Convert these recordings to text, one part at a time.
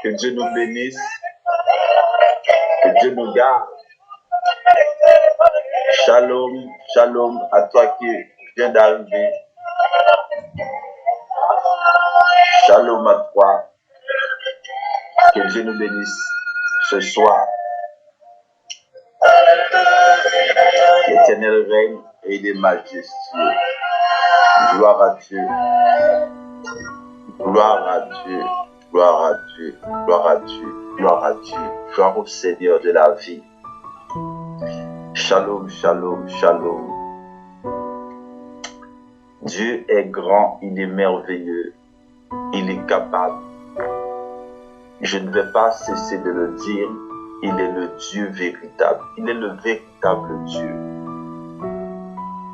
Que Dieu nous bénisse. Que Dieu nous garde. Shalom, shalom à toi qui viens d'arriver. Shalom à toi. Que Dieu nous bénisse ce soir. L'Éternel règne et il est majestueux. Gloire à Dieu. Gloire à Dieu. Gloire à Dieu. Gloire à Dieu. Gloire à Dieu. Gloire au Seigneur de la vie. Shalom, shalom, shalom. Dieu est grand, il est merveilleux, il est capable. Je ne vais pas cesser de le dire, il est le Dieu véritable, il est le véritable Dieu.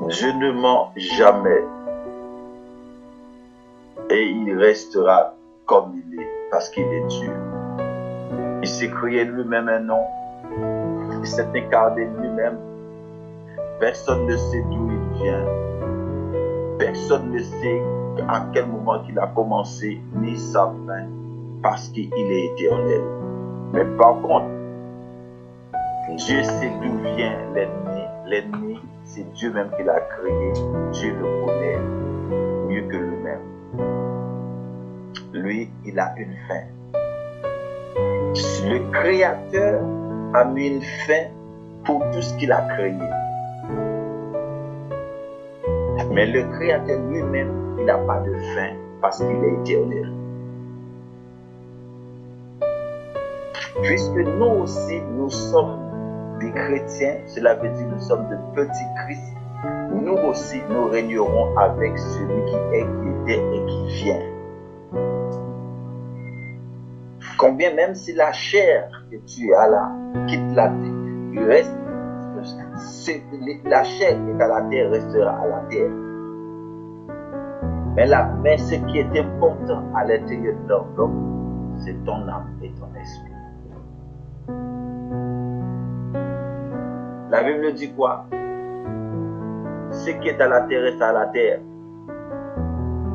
Dieu ne ment jamais et il restera comme il est parce qu'il est Dieu. Il s'est créé lui-même un nom, il s'est incarné lui-même. Personne ne sait d'où il vient. Personne ne sait à quel moment il a commencé, ni sa fin, parce qu'il est éternel. Mais par contre, Dieu sait d'où vient l'ennemi. L'ennemi, c'est Dieu même qui l'a créé. Dieu le connaît mieux que lui-même. Lui, il a une fin. Le Créateur a mis une fin pour tout ce qu'il a créé. Mais le Créateur lui-même, il n'a pas de fin parce qu'il est éternel. Puisque nous aussi, nous sommes des chrétiens, cela veut dire que nous sommes de petits Christ, nous aussi, nous régnerons avec celui qui est, qui était et qui vient. Combien même si la chair que tu as là quitte la terre, il reste, la chair qui est à la terre restera à la terre. Mais ce qui est important à l'intérieur de l'homme, c'est ton âme et ton esprit. La Bible dit quoi? Ce qui est à la terre reste à la terre.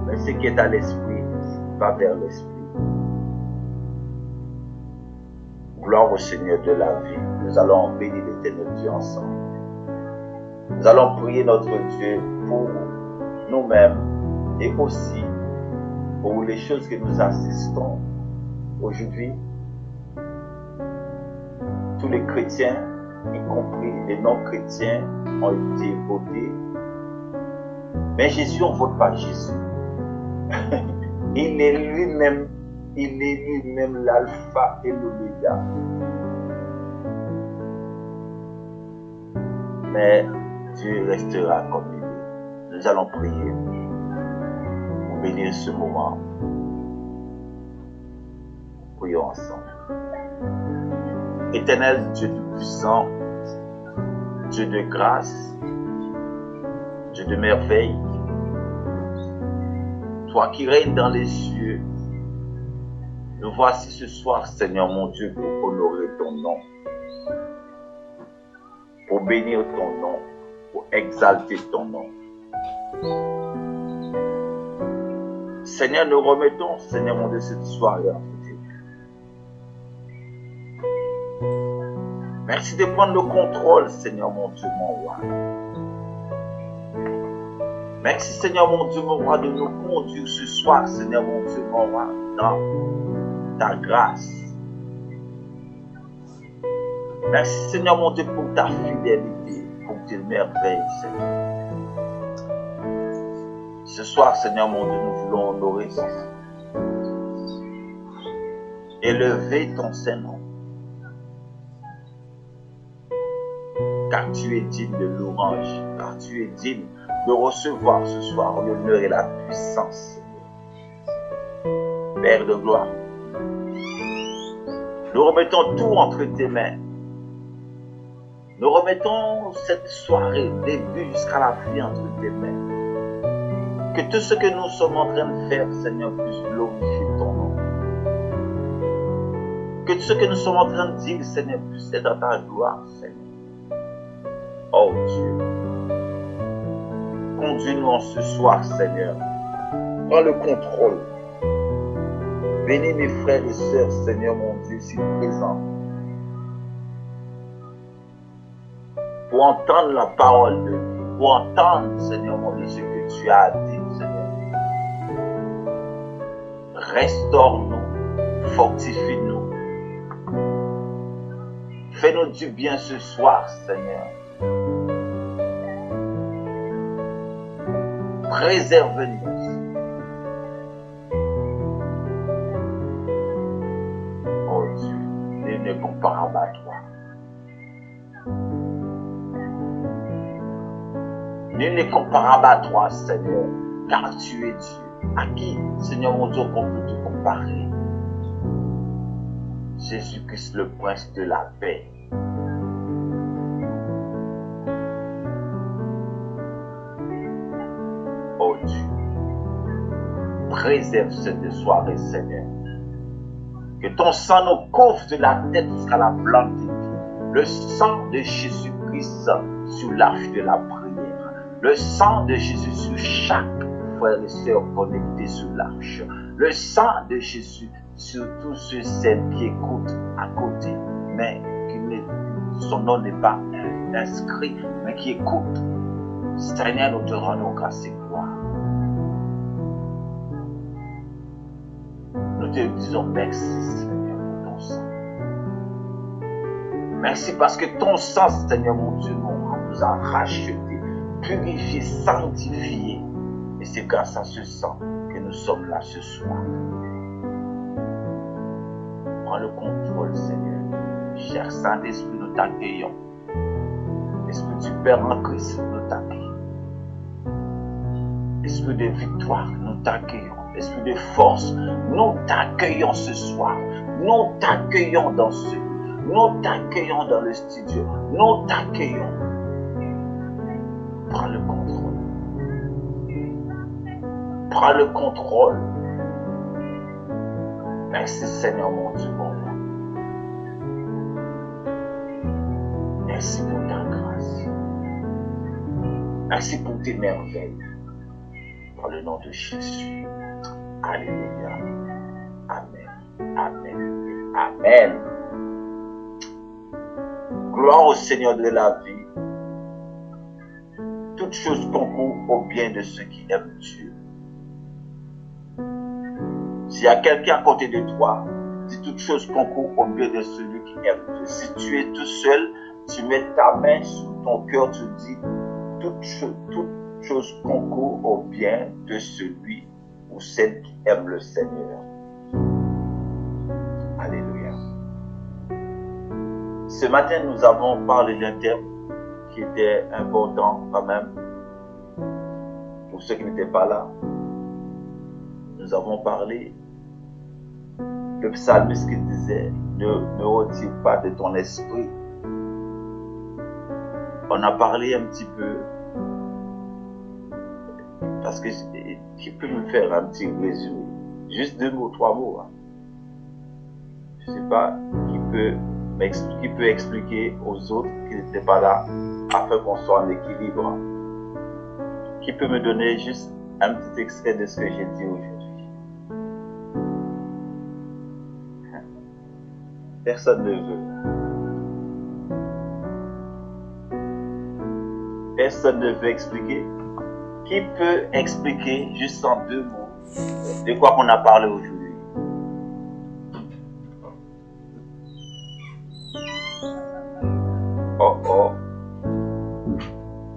Mais ce qui est à l'esprit va vers l'esprit. Gloire au Seigneur de la vie. Nous allons bénir l'Éternel Dieu ensemble. Nous allons prier notre Dieu pour nous-mêmes et aussi pour les choses que nous assistons aujourd'hui. Tous les chrétiens, y compris les non-chrétiens, ont été votés. Mais Jésus, on ne vote pas Jésus. Il est lui-même l'alpha et l'oméga. Mais Dieu restera comme il est. Nous allons prier pour bénir ce moment. Prions ensemble. Éternel Dieu Tout-Puissant, Dieu de grâce, Dieu de merveille, toi qui règnes dans les cieux, nous voici ce soir, Seigneur mon Dieu, pour honorer ton nom, pour bénir ton nom, pour exalter ton nom. Seigneur, nous remettons, Seigneur mon Dieu, cette soirée entre tes mains. Merci de prendre le contrôle, Seigneur mon Dieu, mon roi. Merci, Seigneur mon Dieu, mon roi, de nous conduire ce soir, Seigneur mon Dieu, mon roi, dans ta grâce. Merci, Seigneur mon Dieu, pour ta fidélité, pour tes merveilles, Seigneur. Ce soir, Seigneur mon Dieu, nous voulons honorer ton nom. Élever ton Saint-Nom. Car tu es digne de louange, car tu es digne de recevoir ce soir l'honneur et la puissance. Père de gloire, nous remettons tout entre tes mains. Nous remettons cette soirée, début jusqu'à la fin, entre tes mains. Que tout ce que nous sommes en train de faire, Seigneur, puisse glorifier ton nom. Que tout ce que nous sommes en train de dire, Seigneur, puisse être dans ta gloire, Seigneur. Oh Dieu, conduis-nous en ce soir, Seigneur. Prends le contrôle. Bénis mes frères et sœurs, Seigneur mon Dieu, ici présents, pour entendre la parole de Dieu, pour entendre, Seigneur mon Dieu, ce que tu as dit, Seigneur. Restaure-nous, fortifie-nous. Fais-nous du bien ce soir, Seigneur. Préserve-nous. Oh Dieu, nul n'est comparable à toi. Nul n'est comparable à toi, Seigneur, car tu es Dieu. À qui, Seigneur mon Dieu, qu'on peut te comparer? Jésus-Christ, le prince de la paix. Oh Dieu, préserve cette soirée, Seigneur. Que ton sang nous couvre de la tête jusqu'à la plante des pieds. Le sang de Jésus-Christ sur l'arche de la prière. Le sang de Jésus sur chaque frère et sœur connecté sur l'arche. Le sang de Jésus sur tous ceux qui écoutent à côté, mais son nom n'est pas inscrit, mais qui écoutent. Seigneur, nous te rendons grâce et gloire. Nous te disons merci, Seigneur, pour ton sang. Merci parce que ton sang, Seigneur mon Dieu, nous a rachetés, purifiés, sanctifiés. Et c'est grâce à ce sang que nous sommes là ce soir. Prends le contrôle, Seigneur. Cher Saint-Esprit, nous t'accueillons. Esprit du Père en Christ, nous t'accueillons. Esprit de victoire, nous t'accueillons. Esprit de force, nous t'accueillons ce soir. Nous t'accueillons dans ce lieu. Nous t'accueillons dans le studio. Nous t'accueillons. Prends le contrôle. Prends le contrôle. Merci Seigneur mon Dieu pour moi. Merci pour ta grâce. Merci pour tes merveilles. Dans le nom de Jésus. Alléluia. Amen. Amen. Amen. Gloire au Seigneur de la vie. Toutes choses concourent au bien de ceux qui aiment Dieu. S'il y a quelqu'un à côté de toi, dis toutes choses concourent au bien de celui qui aime Dieu. Si tu es tout seul, tu mets ta main sur ton cœur, tu dis toutes choses concourent au bien de celui ou celle qui aime le Seigneur. Alléluia. Ce matin, nous avons parlé d'un thème qui était important quand même pour ceux qui n'étaient pas là. Nous avons parlé, le psalmiste qui disait ne retire pas de ton esprit. On a parlé un petit peu, parce que qui peut me faire un petit résumé, juste 2 mots, 3 mots, hein. Je sais pas qui peut expliquer aux autres qui n'étaient pas là afin qu'on soit en équilibre. Qui peut me donner juste un petit extrait de ce que j'ai dit aujourd'hui? Personne ne veut. Personne ne veut expliquer. Qui peut expliquer juste en 2 mots de quoi qu'on a parlé aujourd'hui? Oh oh.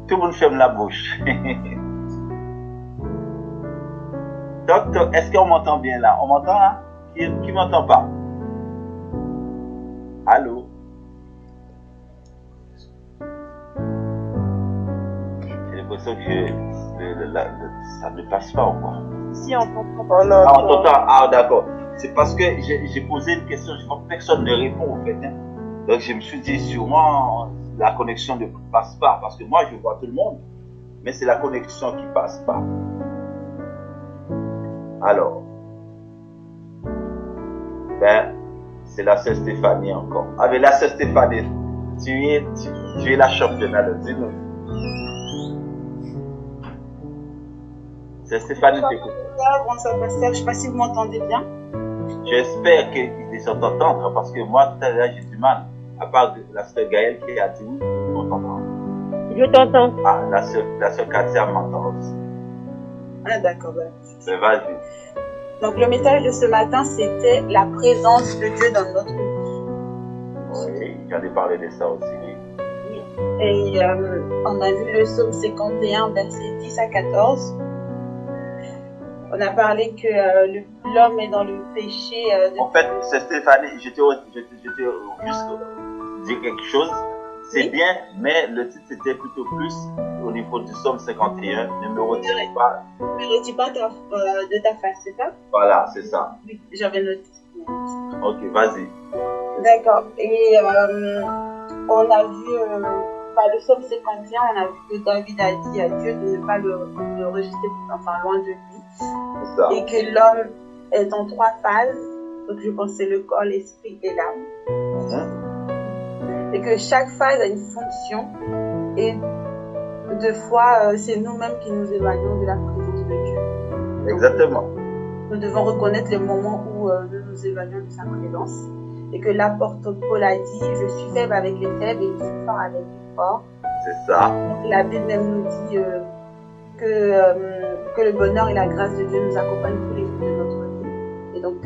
Tout le monde ferme la bouche. Docteur, est-ce qu'on m'entend bien là? On m'entend là? Qui m'entend pas? Allô? J'ai l'impression que ça ne passe pas encore. Si, on t'entend. Ah, on t'entend. Ah, d'accord. C'est parce que j'ai posé une question, je vois que personne ne répond en fait. Hein. Donc je me suis dit sûrement la connexion ne passe pas, parce que moi je vois tout le monde, mais c'est la connexion qui passe pas. Alors, c'est la sœur Stéphanie encore. Ah mais la sœur Stéphanie, tu es la championne, alors dis-nous. C'est Stéphanie. Bonsoir, pasteur. Je ne sais pas si vous m'entendez bien. J'espère qu'ils les ont entendre parce que moi, tout à l'heure, j'ai du mal. À part de la sœur Gaëlle qui a dit oui, on t'entend. Je t'entends. Ah, la sœur Katia m'entend aussi. Ah, d'accord. Mais vas-y. Donc, le message de ce matin, c'était la présence de Dieu dans notre vie. Oui, j'en ai parlé de ça aussi. Et on a vu le psaume 51, versets 10 à 14. On a parlé que l'homme est dans le péché. En fait, c'est Stéphanie, je te juste dire quelque chose. C'est Oui. bien, mais le titre c'était plutôt plus au niveau du psaume 51. Ne me retire pas. Ne me retire pas de ta face, c'est ça? Voilà, c'est ça. Oui, j'avais noté. Ok, vas-y. D'accord. Et on a vu, le psaume 51, on a vu que David a dit à Dieu de ne pas le rejeter, enfin loin de lui. C'est ça. Et que l'homme est en 3 phases. Donc je pense que c'est le corps, l'esprit et l'âme. Et que chaque phase a une fonction. Et deux fois, c'est nous-mêmes qui nous éloignons de la présence de Dieu. Exactement. Nous devons reconnaître les moments où nous nous éloignons de sa présence. Et que l'apôtre Paul a dit, je suis faible avec les faibles et je suis fort avec les forts. C'est ça. La Bible même nous dit que le bonheur et la grâce de Dieu nous accompagnent tous les jours de notre vie. Et donc,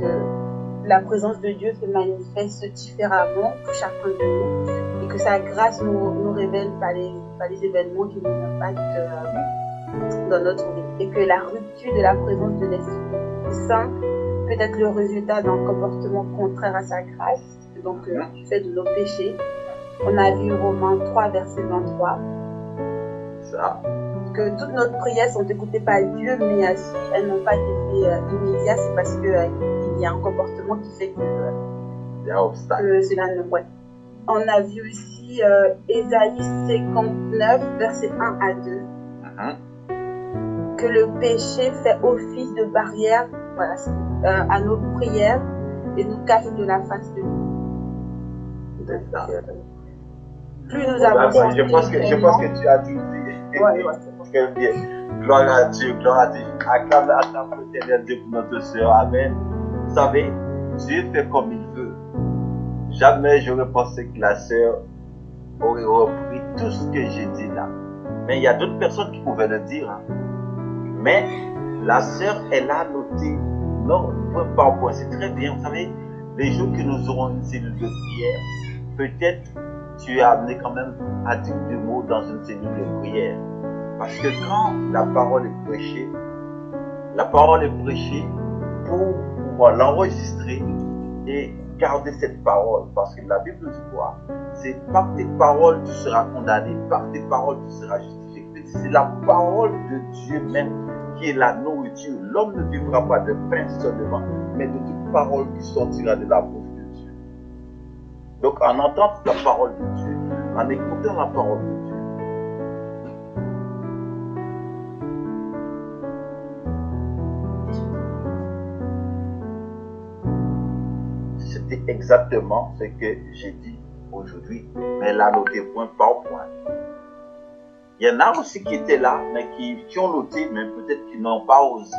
la présence de Dieu se manifeste différemment pour chacun de nous. Et que sa grâce nous révèle par les événements qui nous impactent dans notre vie. Et que la rupture de la présence de l'Esprit Saint peut être le résultat d'un comportement contraire à sa grâce. Et donc, du fait de nos péchés. On a vu Romains 3, verset 23. Ça. Que toutes nos prières sont écoutées par Dieu, mais si elles n'ont pas d'effet immédiat, c'est parce qu'il y a un comportement qui fait que cela ne ouais. On a vu aussi Ésaïe 59, verset 1 à 2. Que le péché fait office de barrière à nos prières et nous cache de la face de Dieu. C'est ça. Plus nous avons je pense que tu as tout dit. Très bien. Gloire à Dieu, gloire à Dieu. Acclame l'éternel Dieu pour notre soeur. Amen. Vous savez, Dieu fait comme il veut. Jamais j'aurais pensé que la sœur aurait repris tout ce que j'ai dit là. Mais il y a d'autres personnes qui pouvaient le dire. Mais la sœur, elle a noté, non, point par point. C'est très bien. Vous savez, les jours que nous aurons une cellule de prière, peut-être tu es amené quand même à dire 2 mots dans une cellule de prière. Parce que quand la parole est prêchée pour pouvoir l'enregistrer et garder cette parole. Parce que la Bible dit quoi? C'est par tes paroles tu seras condamné, par tes paroles tu seras justifié. C'est la parole de Dieu même qui est la nourriture. L'homme ne vivra pas de pain seulement, mais de toute parole qui sortira de la bouche de Dieu. Donc en entendant la parole de Dieu, en écoutant la parole de Dieu, c'était exactement ce que j'ai dit aujourd'hui, mais la noté point par point. Il y en a aussi qui étaient là, mais qui ont noté, mais peut-être qu'ils n'ont pas osé,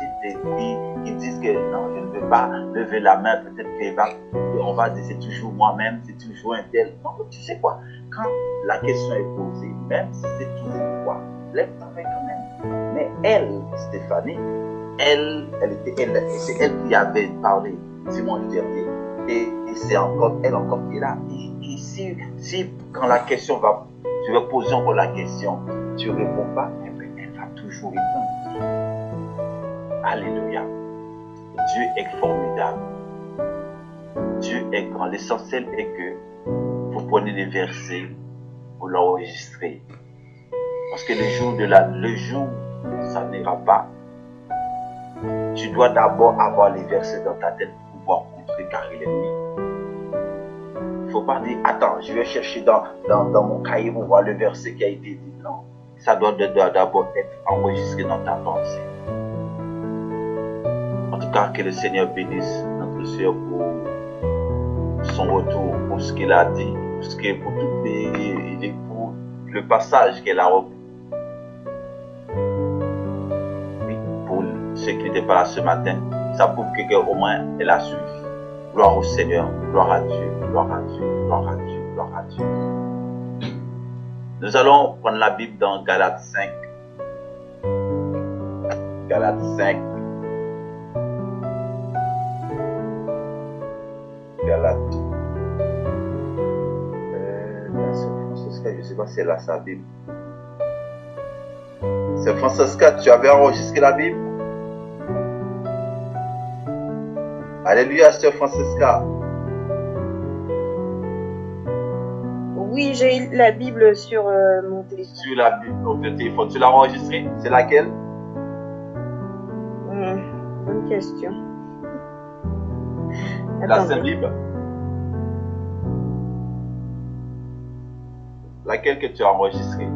qui disent que non, je ne veux pas lever la main, peut-être qu'on va dire c'est toujours moi-même, c'est toujours un tel. Non, tu sais quoi, quand la question est posée, même si c'est toujours toi, lève ta main quand même. Mais elle, Stéphanie, c'est elle qui avait parlé dimanche dernier, et c'est elle encore qui est là. Et si quand la question va, je vais poser encore la question, tu ne réponds pas, elle va toujours répondre. Alléluia. Dieu est formidable. Dieu est grand. L'essentiel est que vous prenez les versets, vous l'enregistrez. Parce que le jour, ça n'ira pas. Tu dois d'abord avoir les versets dans ta tête pour pouvoir contrecarrer l'ennemi. Il ne faut pas dire, attends, je vais chercher dans mon cahier pour voir le verset qui a été dit. Non. Ça doit d'abord être enregistré dans ta pensée. En tout cas, que le Seigneur bénisse notre soeur pour son retour, pour ce qu'il a dit, pour pour le passage qu'elle a repris. Oui, pour ceux qui n'étaient pas là ce matin, ça prouve qu'au moins elle a suivi. Gloire au Seigneur, gloire à Dieu, gloire à Dieu, gloire à Dieu, gloire à Dieu. Nous allons prendre la Bible dans Galates 5. Galates 5. Galates. Francesca, je ne sais pas si elle a sa Bible. C'est Francesca, tu avais enregistré la Bible? Alléluia, sœur Francesca. Oui, j'ai la Bible sur mon téléphone. Sur la Bible, sur le téléphone. Tu l'as enregistrée? C'est laquelle? Bonne question. La Sainte Bible. Laquelle que tu as enregistrée?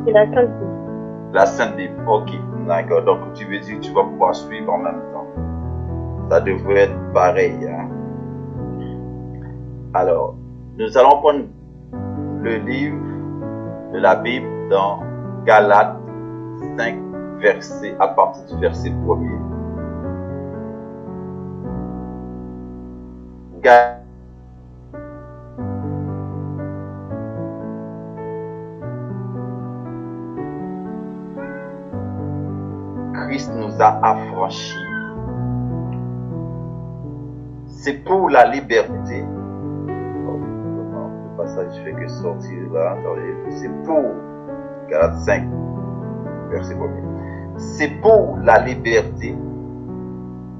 C'est la Sainte Bible. La Sainte Bible, ok. D'accord, donc tu veux dire que tu vas pouvoir suivre en même temps. Ça devrait être pareil. Hein? Alors, nous allons prendre le livre de la Bible dans Galates 5, verset, à partir du verset 1er. Christ nous a affranchis. C'est pour la liberté. Le passage ne fait que sortir là. Attendez. C'est pour Galates 5, verset 1er. C'est pour la liberté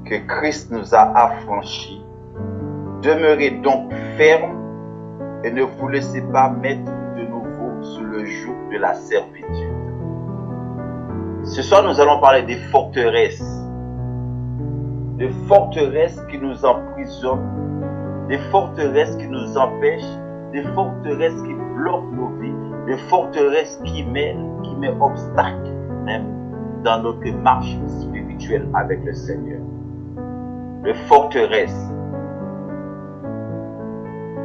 que Christ nous a affranchis. Demeurez donc fermes et ne vous laissez pas mettre de nouveau sous le joug de la servitude. Ce soir, nous allons parler des forteresses. Des forteresses qui nous emprisonnent, des forteresses qui nous empêchent, des forteresses qui bloquent nos vies, des forteresses qui mettent obstacle même dans notre marche spirituelle avec le Seigneur. Les forteresses.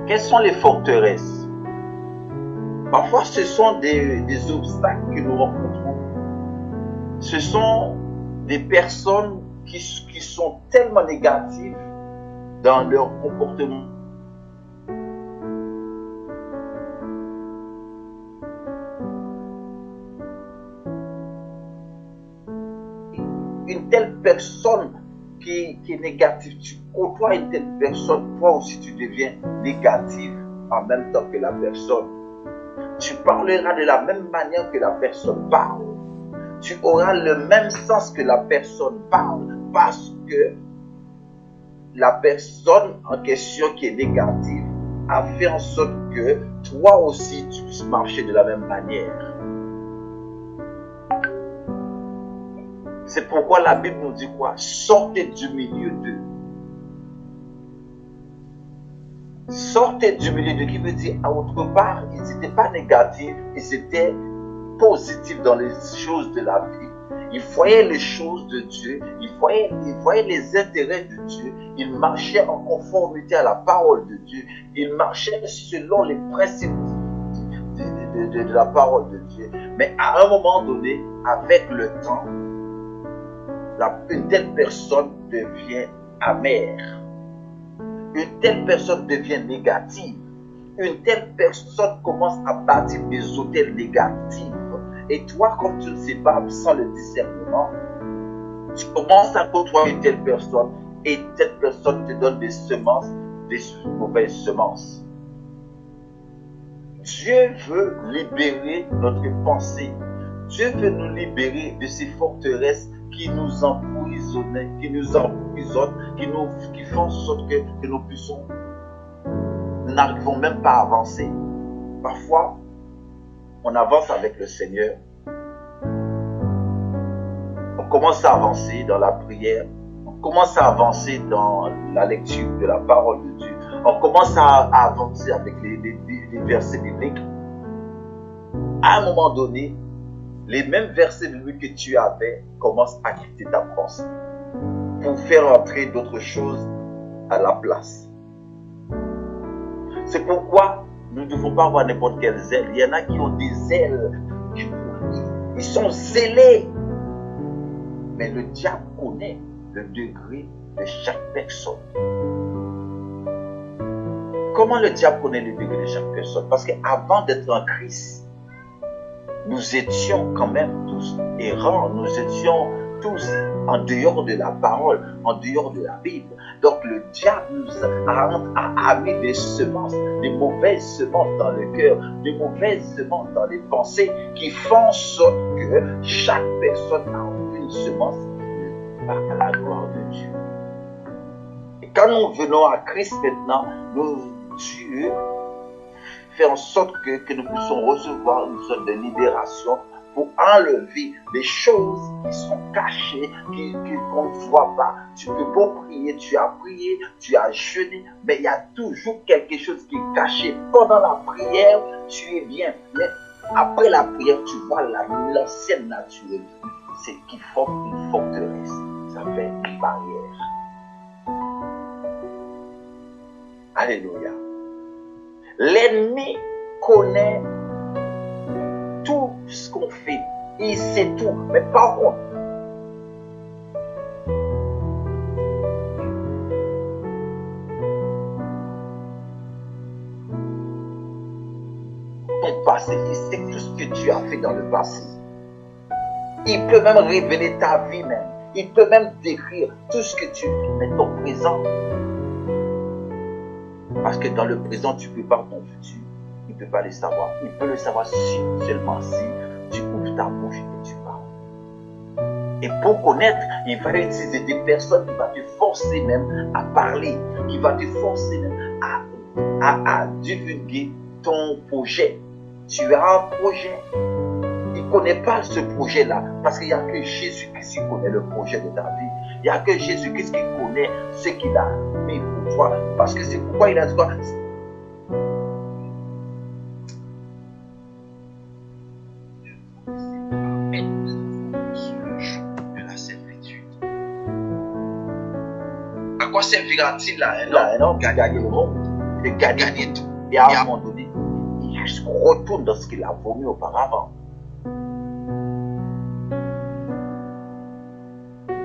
Quelles sont les forteresses? Parfois, ce sont des obstacles que nous rencontrons. Ce sont des personnes qui sont tellement négatives dans leur comportement. Une telle personne qui est négative, tu côtoies une telle personne, toi aussi tu deviens négatif en même temps que la personne. Tu parleras de la même manière que la personne parle. Tu auras le même sens que la personne parle parce que la personne en question qui est négative a fait en sorte que toi aussi tu puisses marcher de la même manière. C'est pourquoi la Bible nous dit quoi? Sortez du milieu d'eux. Sortez du milieu d'eux, qui veut dire, à autre part, ils n'étaient pas négatifs, ils étaient positifs dans les choses de la vie. Ils voyaient les choses de Dieu, ils voyaient les intérêts de Dieu, ils marchaient en conformité à la parole de Dieu, ils marchaient selon les principes de la parole de Dieu. Mais à un moment donné, avec le temps, une telle personne devient amère. Une telle personne devient négative. Une telle personne commence à bâtir des hôtels négatifs. Et toi, comme tu ne sais pas, sans le discernement, tu commences à côtoyer une telle personne et cette personne te donne des semences, des mauvaises semences. Dieu veut libérer notre pensée. Dieu veut nous libérer de ces forteresses qui nous emprisonnent, qui font en sorte que nous puissions, nous n'arrivons même pas à avancer. Parfois, on avance avec le Seigneur. On commence à avancer dans la prière. On commence à avancer dans la lecture de la parole de Dieu. On commence à avancer avec les versets bibliques. À un moment donné, les mêmes versets bibliques que tu avais commencent à quitter ta pensée pour faire entrer d'autres choses à la place. C'est pourquoi nous ne devons pas avoir n'importe quelles ailes. Il y en a qui ont des ailes, ils sont zélés. Mais le diable connaît le degré de chaque personne. Comment le diable connaît le degré de chaque personne? Parce qu'avant d'être en Christ, nous étions quand même tous errants, nous étions tous en dehors de la parole, en dehors de la Bible. Donc le diable nous a mis des semences, des mauvaises semences dans le cœur, des mauvaises semences dans les pensées qui font en sorte que chaque personne a une semence qui va à la gloire de Dieu. Et quand nous venons à Christ maintenant, Dieu fait en sorte que nous puissions recevoir une sorte de libération pour enlever les choses qui sont cachées, qu'on ne voit pas. Tu peux pas prier, tu as jeûné, mais il y a toujours quelque chose qui est caché. Pendant la prière, tu es bien, mais après la prière, tu vois l'ancienne nature, c'est qui forme une forteresse, ça fait une barrière. Alléluia. L'ennemi connaît tout ce qu'on fait. Il sait tout. Mais par contre, ton passé, il sait tout ce que tu as fait dans le passé. Il peut même révéler ta vie même. Il peut même décrire tout ce que tu fais, mais ton présent. Parce que dans le présent, tu prépares ton futur. Il ne peut pas le savoir. Il peut le savoir seulement si tu ouvres ta bouche et tu parles. Et pour connaître, il va utiliser des personnes qui vont te forcer même à parler, qui vont te forcer même à divulguer ton projet. Tu as un projet. Il ne connaît pas ce projet-là parce qu'il n'y a que Jésus-Christ qui connaît le projet de ta vie. Il n'y a que Jésus-Christ qui connaît ce qu'il a mis pour toi. Parce que c'est pourquoi il a dit quoi? De la servitude. À quoi servira-t-il un homme qui a gagné le monde et gagné tout? Et à un moment donné, il retourne dans ce qu'il a vomi auparavant.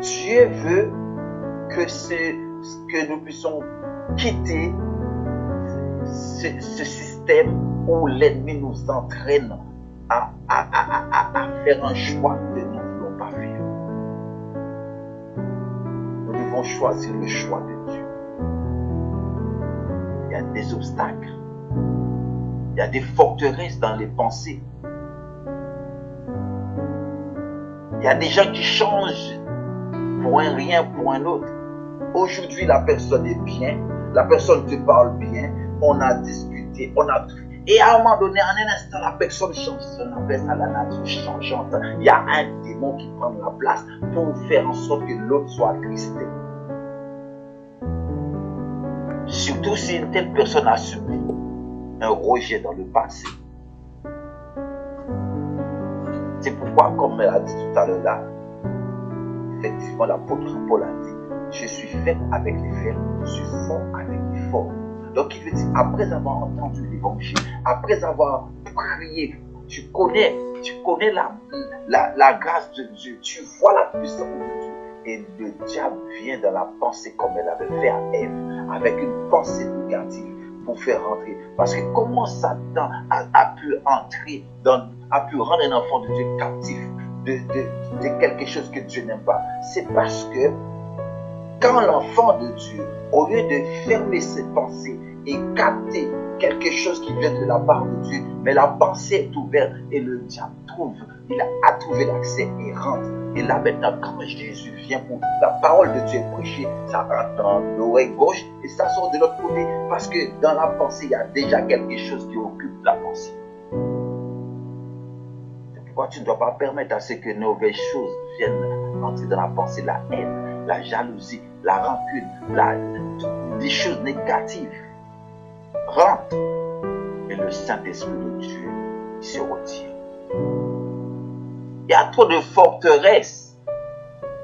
Dieu veut que nous puissions quitter ce système où l'ennemi nous entraîne à faire un choix que nous ne voulons pas faire. Nous devons choisir le choix de Dieu. Il y a des obstacles. Il y a des forteresses dans les pensées. Il y a des gens qui changent pour un rien, pour un autre. Aujourd'hui, la personne est bien, la personne te parle bien, on a discuté, on a... Et à un moment donné, en un instant, la personne change. On appelle ça la nature changeante. Il y a un démon qui prend la place pour faire en sorte que l'autre soit attristé. Surtout si une telle personne a subi un rejet dans le passé. C'est pourquoi, comme elle a dit tout à l'heure là, effectivement, l'apôtre Paul a dit, je suis fait avec les faibles, je suis fort avec les forts. Donc il veut dire, après avoir entendu l'évangile, après avoir prié, tu connais la grâce de Dieu, tu vois la puissance de Dieu. Et le diable vient dans la pensée comme elle avait fait à Ève, avec une pensée négative pour faire rentrer. Parce que comment Satan a pu entrer, a pu rendre un enfant de Dieu captif de quelque chose que Dieu n'aime pas? C'est parce que quand l'enfant de Dieu, au lieu de fermer ses pensées et capter quelque chose qui vient de la part de Dieu, mais la pensée est ouverte et le diable il a trouvé l'accès et rentre. Et là maintenant, quand Jésus vient pour la parole de Dieu est prêchée, ça rentre dans l'oreille gauche et ça sort de l'autre côté. Parce que dans la pensée, il y a déjà quelque chose qui occupe la pensée. C'est pourquoi tu ne dois pas permettre à ce que nos mauvaises choses viennent entrer dans la pensée, la haine, la jalousie, la rancune, des choses négatives. Rentre et le Saint-Esprit de Dieu se retire. Il y a trop de forteresses.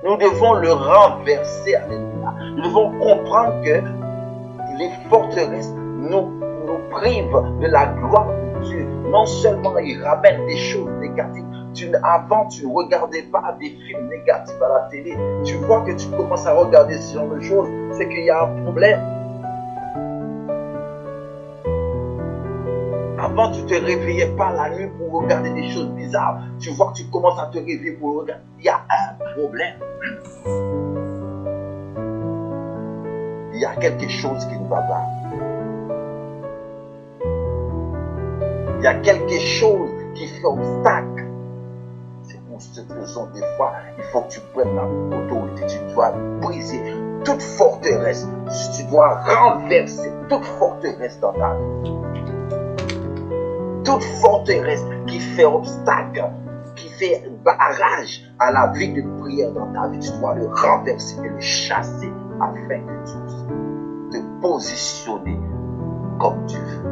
Nous devons le renverser. Alléluia. Nous devons comprendre que les forteresses nous privent de la gloire de Dieu. Non seulement ils ramènent des choses négatives. Avant, tu ne regardais pas des films négatifs à la télé. Tu vois que tu commences à regarder ce genre de choses. C'est qu'il y a un problème. Avant, tu ne te réveillais pas la nuit pour regarder des choses bizarres. Tu vois que tu commences à te réveiller pour regarder. Il y a un problème. Il y a quelque chose qui ne va pas. Il y a quelque chose qui fait obstacle. C'est pour cette raison, des fois, il faut que tu prennes l'autorité. Tu dois briser toute forteresse. Tu dois renverser toute forteresse dans ta vie. Toute forteresse qui fait obstacle, qui fait barrage à la vie de prière dans ta vie, tu dois le renverser et le chasser afin que tu puisses te positionner comme tu veux.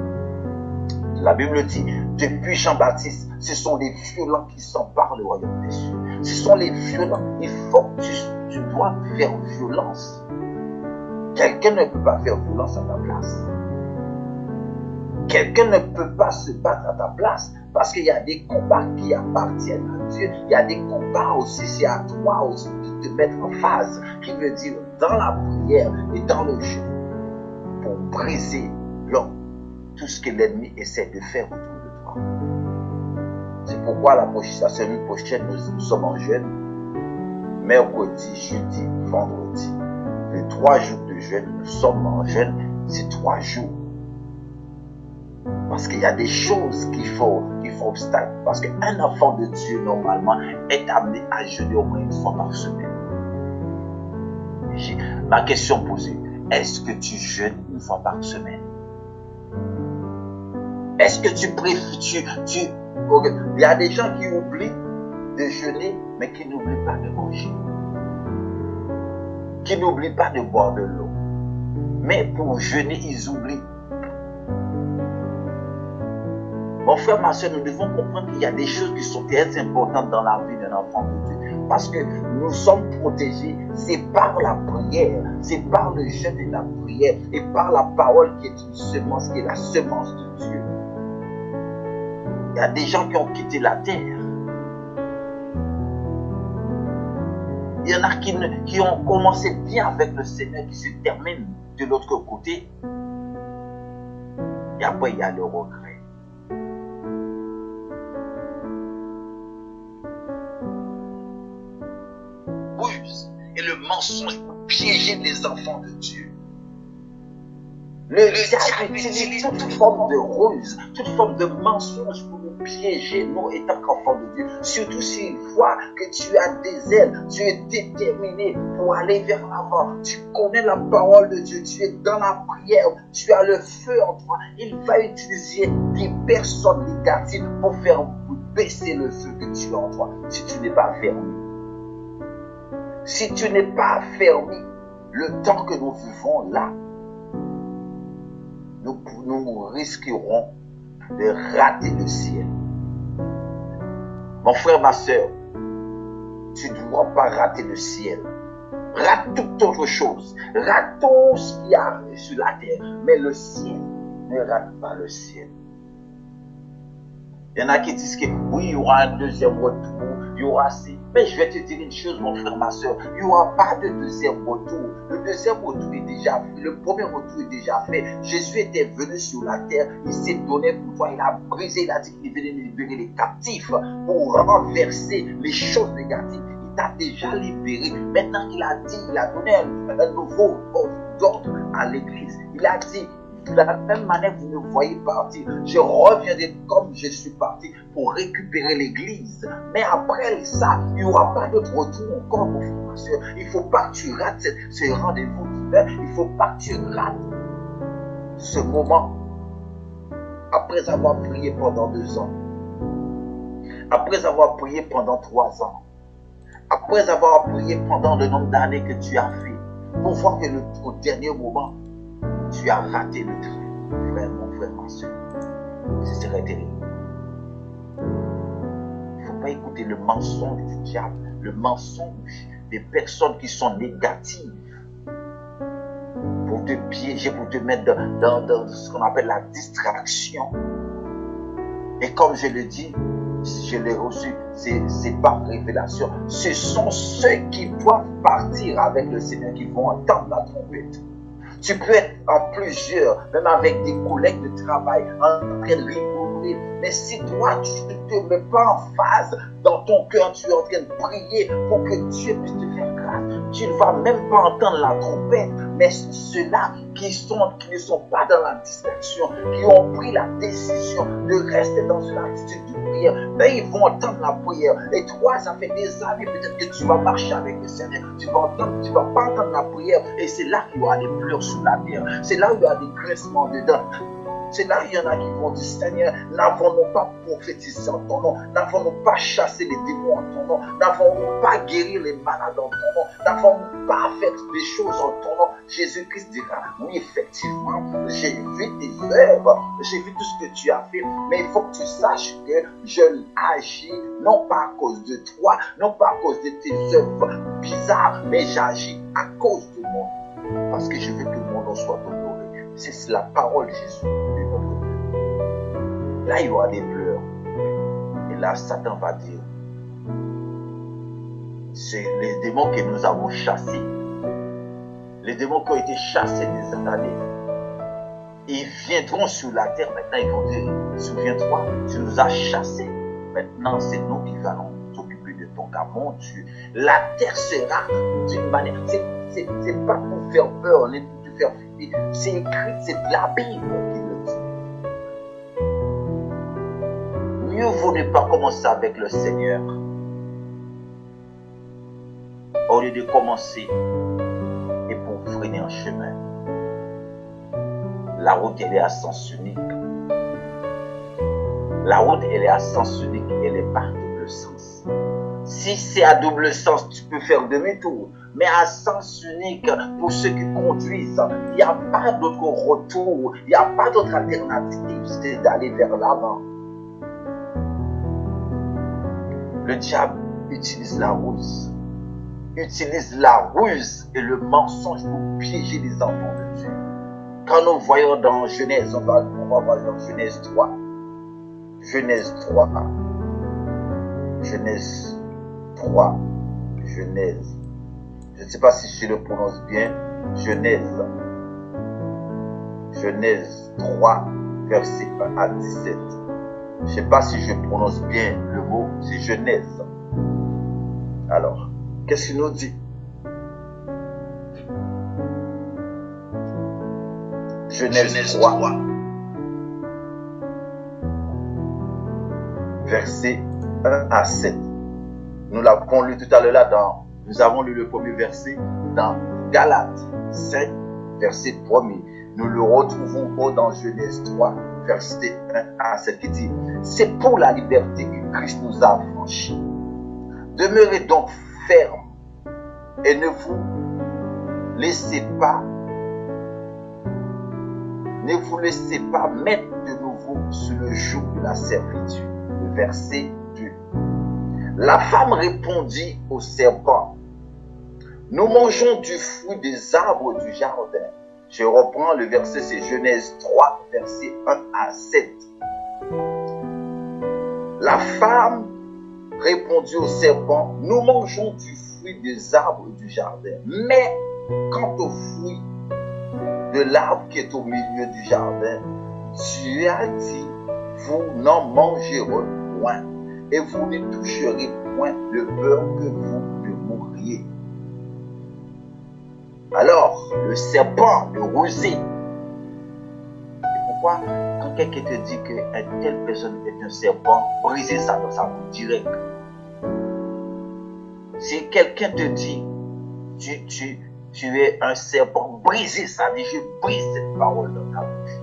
La Bible dit, depuis Jean-Baptiste, ce sont les violents qui s'emparent le royaume des cieux. Ce sont les violents. Il faut que tu dois faire violence. Quelqu'un ne peut pas faire violence à ta place. Quelqu'un ne peut pas se battre à ta place parce qu'il y a des combats qui appartiennent à Dieu. Il y a des combats aussi, c'est à toi aussi de te mettre en phase, qui veut dire dans la prière et dans le jeu, pour briser l'homme, tout ce que l'ennemi essaie de faire autour de toi. C'est pourquoi la semaine prochaine, nous sommes en jeûne, mercredi, jeudi, vendredi. Les 3 jours de jeûne, nous sommes en jeûne, c'est 3 jours. Parce qu'il y a des choses qui font obstacle. Parce qu'un enfant de Dieu, normalement, est amené à jeûner au moins une fois par semaine. Ma question posée, est-ce que tu jeûnes une fois par semaine? Est-ce que tu préfères... Il y a des gens qui oublient de jeûner, mais qui n'oublient pas de manger. Qui n'oublient pas de boire de l'eau. Mais pour jeûner, ils oublient. Mon frère, ma soeur, nous devons comprendre qu'il y a des choses qui sont très importantes dans la vie d'un enfant de Dieu. Parce que nous sommes protégés, c'est par la prière, c'est par le jeûne et la prière, et par la parole qui est une semence, qui est la semence de Dieu. Il y a des gens qui ont quitté la terre. Il y en a qui ont commencé bien avec le Seigneur, qui se terminent de l'autre côté. Et après, il y a le regret. Et le mensonge pour piéger les enfants de Dieu. Le diable utilise toute forme de ruse, toute forme de mensonge pour nous piéger, nous étant qu'enfants de Dieu. Surtout s'il voit que tu as des ailes, tu es déterminé pour aller vers l'avant. Tu connais la parole de Dieu, tu es dans la prière, tu as le feu en toi. Il va utiliser des personnes négatives pour faire baisser le feu que tu as en toi, si tu n'es pas fermé. Si tu n'es pas fermé, le temps que nous vivons là, nous risquerons de rater le ciel. Mon frère, ma soeur, tu ne dois pas rater le ciel. Rate toute autre chose. Rate tout ce qu'il y a sur la terre. Mais le ciel, ne rate pas le ciel. Il y en a qui disent que oui, il y aura un deuxième retour, il y aura assez. Mais je vais te dire une chose, mon frère, ma soeur, il n'y aura pas de deuxième retour. Le deuxième retour est déjà fait, le premier retour est déjà fait. Jésus était venu sur la terre, il s'est donné pour toi, il a brisé, il a dit qu'il venait libérer les captifs pour renverser les choses négatives. Il t'a déjà libéré. Maintenant qu'il a dit, il a donné un nouveau ordre à l'église. Il a dit, de la même manière, vous me voyez partir. Je reviendrai comme je suis parti pour récupérer l'église. Mais après ça, il n'y aura pas d'autre retour encore, mon frère, ma soeur. Il ne faut pas que tu rates ce rendez-vous divin. Il ne faut pas que tu rates ce moment. Après avoir prié pendant 2 ans, après avoir prié pendant 3 ans, après avoir prié pendant le nombre d'années que tu as fait, pour voir que au dernier moment, tu as raté le train, frère, mon frère, ma soeur. Ce serait terrible. Il ne faut pas écouter le mensonge du diable, le mensonge des personnes qui sont négatives pour te piéger, pour te mettre dans ce qu'on appelle la distraction. Et comme je le dis, je l'ai reçu, c'est par révélation. Ce sont ceux qui doivent partir avec le Seigneur, qui vont entendre la trompette. Tu peux être en plusieurs, même avec des collègues de travail, en train de rigoler demander. Mais si toi, tu ne te mets pas en phase dans ton cœur, tu es en train de prier pour que Dieu puisse te faire grâce. Tu ne vas même pas entendre la trompette. Mais ceux-là qui ne sont pas dans la distraction, qui ont pris la décision de rester dans une attitude de prière, ben ils vont entendre la prière. Et toi, ça fait des années peut-être que tu vas marcher avec le Seigneur. Tu vas pas entendre la prière. Et c'est là qu'il y aura des pleurs sur la terre. C'est là où il y aura des grincements dedans. C'est là qu'il y en a qui vont dire, Seigneur, n'avons-nous pas prophétisé en ton nom? N'avons-nous pas chassé les démons en ton nom? N'avons-nous pas guéri les malades en ton nom? N'avons-nous pas fait des choses en ton nom? Jésus-Christ dira, oui, effectivement, j'ai vu tes œuvres, j'ai vu tout ce que tu as fait, mais il faut que tu saches que je agis non pas à cause de toi, non pas à cause de tes œuvres bizarres, mais j'agis à cause de mon nom, parce que je veux que mon nom soit honoré. C'est la parole de Jésus. Là, il y aura des pleurs. Et là, Satan va dire, c'est les démons que nous avons chassés. Les démons qui ont été chassés des années. Ils viendront sur la terre. Maintenant, ils vont dire, souviens-toi, tu nous as chassés. Maintenant, c'est nous qui allons nous occuper de ton cas. Mon Dieu, la terre sera d'une manière... C'est pas pour faire peur, ni pour te faire fuir. C'est écrit, c'est de la Bible qui le dit. Mieux vaut ne pas commencer avec le Seigneur au lieu de commencer et pour freiner un chemin. La route, elle est à sens unique. La route, elle est à sens unique. Elle est par double sens. Si c'est à double sens, tu peux faire demi-tour. Mais à sens unique, pour ceux qui conduisent, il n'y a pas d'autre retour. Il n'y a pas d'autre alternative. C'est d'aller vers l'avant. Le diable utilise la ruse. Utilise la ruse et le mensonge pour piéger les enfants de Dieu. Quand nous voyons dans Genèse, on va voir dans Genèse 3. Genèse 3. Genèse 3. Genèse. Je ne sais pas si je le prononce bien. Genèse. Genèse 3, verset 1 à 17. Je ne sais pas si je prononce bien le mot, c'est Genèse. Alors, qu'est-ce qu'il nous dit? Genèse 3, verset 1 à 7. Nous l'avons lu tout à l'heure nous avons lu le premier verset dans Galates 5, verset 1er. Nous le retrouvons dans Genèse 3, verset 1 à 7 qui dit, c'est pour la liberté que Christ nous a affranchis. Demeurez donc fermes et ne vous laissez pas mettre de nouveau sous le joug de la servitude. Le verset 2. La femme répondit au serpent, nous mangeons du fruit des arbres du jardin. Je reprends le verset, c'est Genèse 3, verset 1 à 7. La femme répondit au serpent, nous mangeons du fruit des arbres du jardin. Mais quant au fruit de l'arbre qui est au milieu du jardin, Dieu a dit, vous n'en mangerez point, et vous ne toucherez point le beurre que vous ne mourriez. Alors, le serpent, le rusé. Et pourquoi, quand quelqu'un te dit qu'une telle personne est un serpent, briser ça dans sa bouche direct. Si quelqu'un te dit, tu es un serpent, briser ça, dis je brise cette parole dans ta bouche.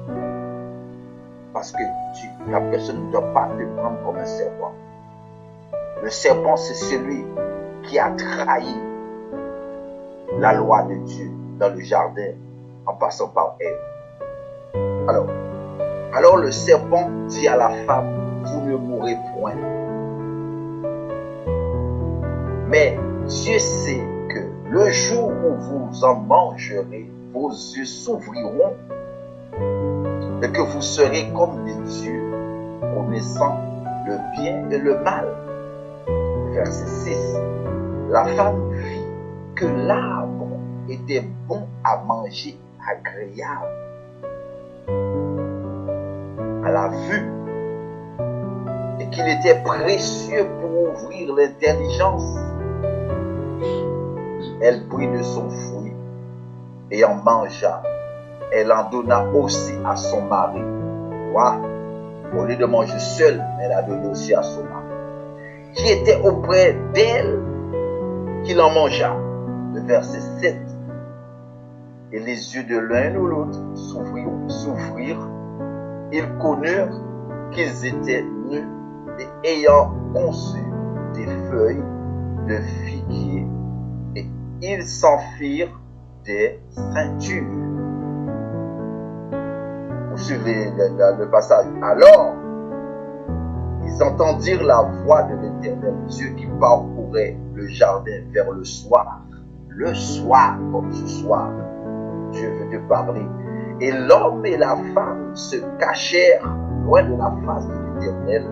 Parce que la personne ne doit pas te prendre comme un serpent. Le serpent, c'est celui qui a trahi la loi de Dieu dans le jardin en passant par Ève. Alors le serpent dit à la femme, vous ne mourrez point. Mais Dieu sait que le jour où vous en mangerez, vos yeux s'ouvriront et que vous serez comme des dieux, connaissant le bien et le mal. Verset 6. La femme vit que l'arbre était bon à manger, agréable à la vue qu'il était précieux pour ouvrir l'intelligence, elle prit de son fruit et en mangea. Elle en donna aussi à son mari. Wow. Au lieu de manger seule, elle a donné aussi à son mari, qui était auprès d'elle, qu'il en mangea. Le verset 7. Et les yeux de l'un ou l'autre s'ouvrirent. Ils connurent qu'ils étaient nus et ayant conçu des feuilles de figuier, et ils s'en firent des ceintures. Vous suivez le passage. Alors, ils entendirent la voix de l'Éternel Dieu qui parcourait le jardin vers le soir. Le soir, comme ce soir, Dieu veut te parler. Et l'homme et la femme se cachèrent loin de la face de l'Éternel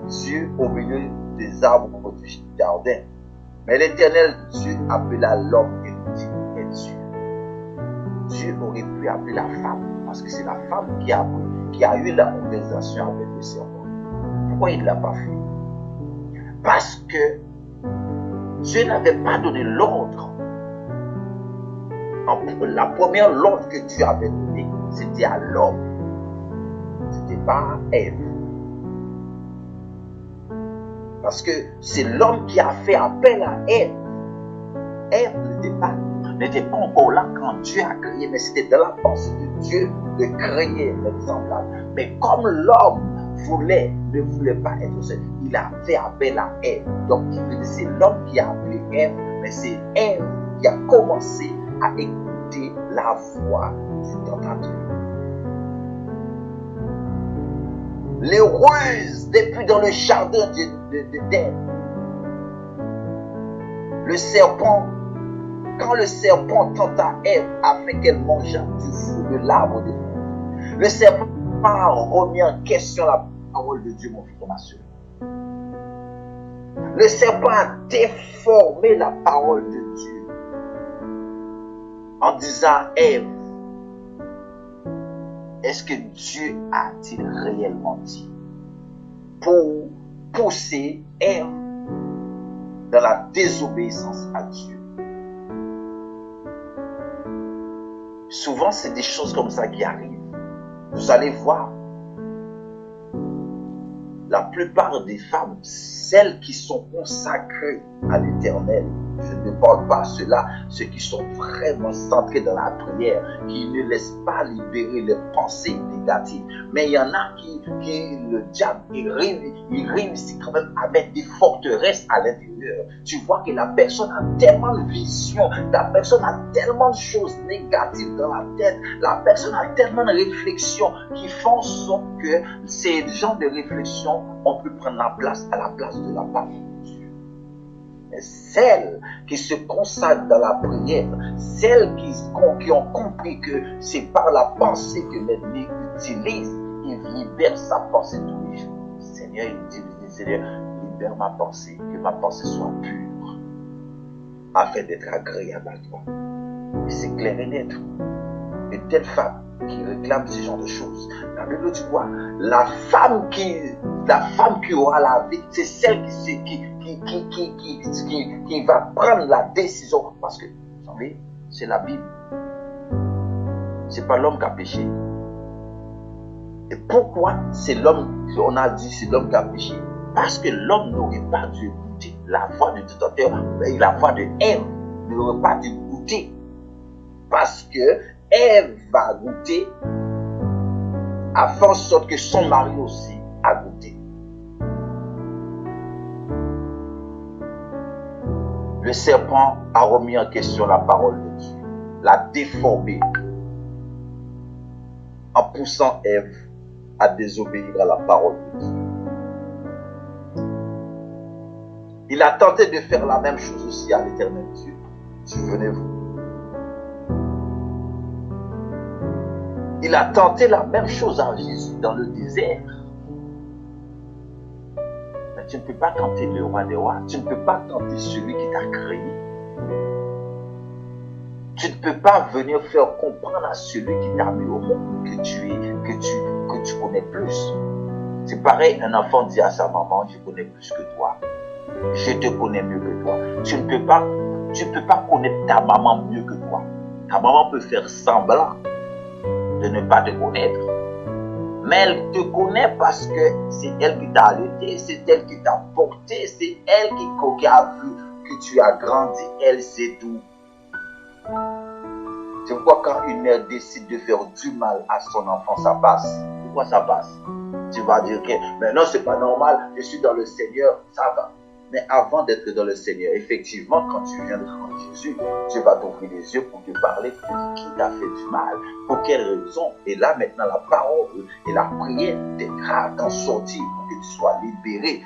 Dieu au milieu des arbres du jardin. Mais l'Éternel Dieu appela l'homme et lui dit, et Dieu aurait pu appeler la femme, parce que c'est la femme qui a eu la conversation avec le serpent. Pourquoi il ne l'a pas fait? Parce que Dieu n'avait pas donné l'ordre. La première l'ordre que Dieu avait donné, c'était à l'homme. C'était pas à Ève. Parce que c'est l'homme qui a fait appel à Ève. Ève n'était pas encore là quand Dieu a créé, mais c'était dans la pensée de Dieu de créer l'être semblable. Mais comme l'homme ne voulait pas être seul, il a fait appel à Ève. Donc c'est l'homme qui a appelé Ève, mais c'est Ève qui a commencé à écouter la voix du tentateur. Les ruses depuis dans le jardin d'Éden. Le serpent, quand le serpent tenta Ève afin qu'elle mangeât du fruit de l'arbre de vie, le serpent a remis en question la parole de Dieu, mon frère, ma soeur. Le serpent a déformé la parole de Dieu en disant à Ève, est-ce que Dieu a-t-il réellement dit? Pour pousser Ève dans la désobéissance à Dieu. Souvent, c'est des choses comme ça qui arrivent. Vous allez voir, la plupart des femmes, celles qui sont consacrées à l'Éternel, je ne parle pas ceux-là, ceux qui sont vraiment centrés dans la prière, qui ne laissent pas libérer les pensées négatives. Mais il y en a qui le diable, il réussit quand même à mettre des forteresses à l'intérieur. Tu vois que la personne a tellement de visions, la personne a tellement de choses négatives dans la tête, la personne a tellement de réflexions qui font en sorte que ces genres de réflexions, on peut prendre la place à la place de la parole. Celles qui se consacrent dans la prière, celles qui ont compris que c'est par la pensée que l'ennemi utilise, il libère sa pensée tous les jours. Seigneur, il dit, Seigneur, libère ma pensée, que ma pensée soit pure, afin d'être agréable à toi. Et c'est clair et net. Une telle femme qui réclame ce genre de choses, la Bible dit quoi? La femme qui aura la vie, c'est celle qui va prendre la décision. Parce que, vous savez, c'est la Bible. C'est pas l'homme qui a péché. Et pourquoi c'est l'homme, on a dit c'est l'homme qui a péché? Parce que l'homme n'aurait pas dû écouter la voix du tentateur, la voix de Ève n'aurait pas dû goûter. Parce que Ève va goûter, à faire en sorte que son mari aussi a goûté. Le serpent a remis en question la parole de Dieu, l'a déformée, en poussant Ève à désobéir à la parole de Dieu. Il a tenté de faire la même chose aussi à l'Éternel Dieu. Souvenez-vous. Il a tenté la même chose à Jésus dans le désert. Mais tu ne peux pas tenter le roi des rois. Tu ne peux pas tenter celui qui t'a créé. Tu ne peux pas venir faire comprendre à celui qui t'a mis au monde que tu connais plus. C'est pareil, un enfant dit à sa maman, je connais plus que toi. Je te connais mieux que toi. Tu ne peux pas connaître ta maman mieux que toi. Ta maman peut faire semblant de ne pas te connaître. Mais elle te connaît parce que c'est elle qui t'a allaité, c'est elle qui t'a porté, c'est elle qui a vu que tu as grandi. Elle sait tout. Tu vois, quand une mère décide de faire du mal à son enfant, ça passe. Pourquoi ça passe? Tu vas dire que, mais non, c'est pas normal, je suis dans le Seigneur, ça va. Mais avant d'être dans le Seigneur, effectivement, quand tu viendras en Jésus, tu vas t'ouvrir les yeux pour te parler, pour te dire qui t'a fait du mal, pour quelle raison. Et là, maintenant, la parole et la prière t'aidera à t'en sortir pour que tu sois libéré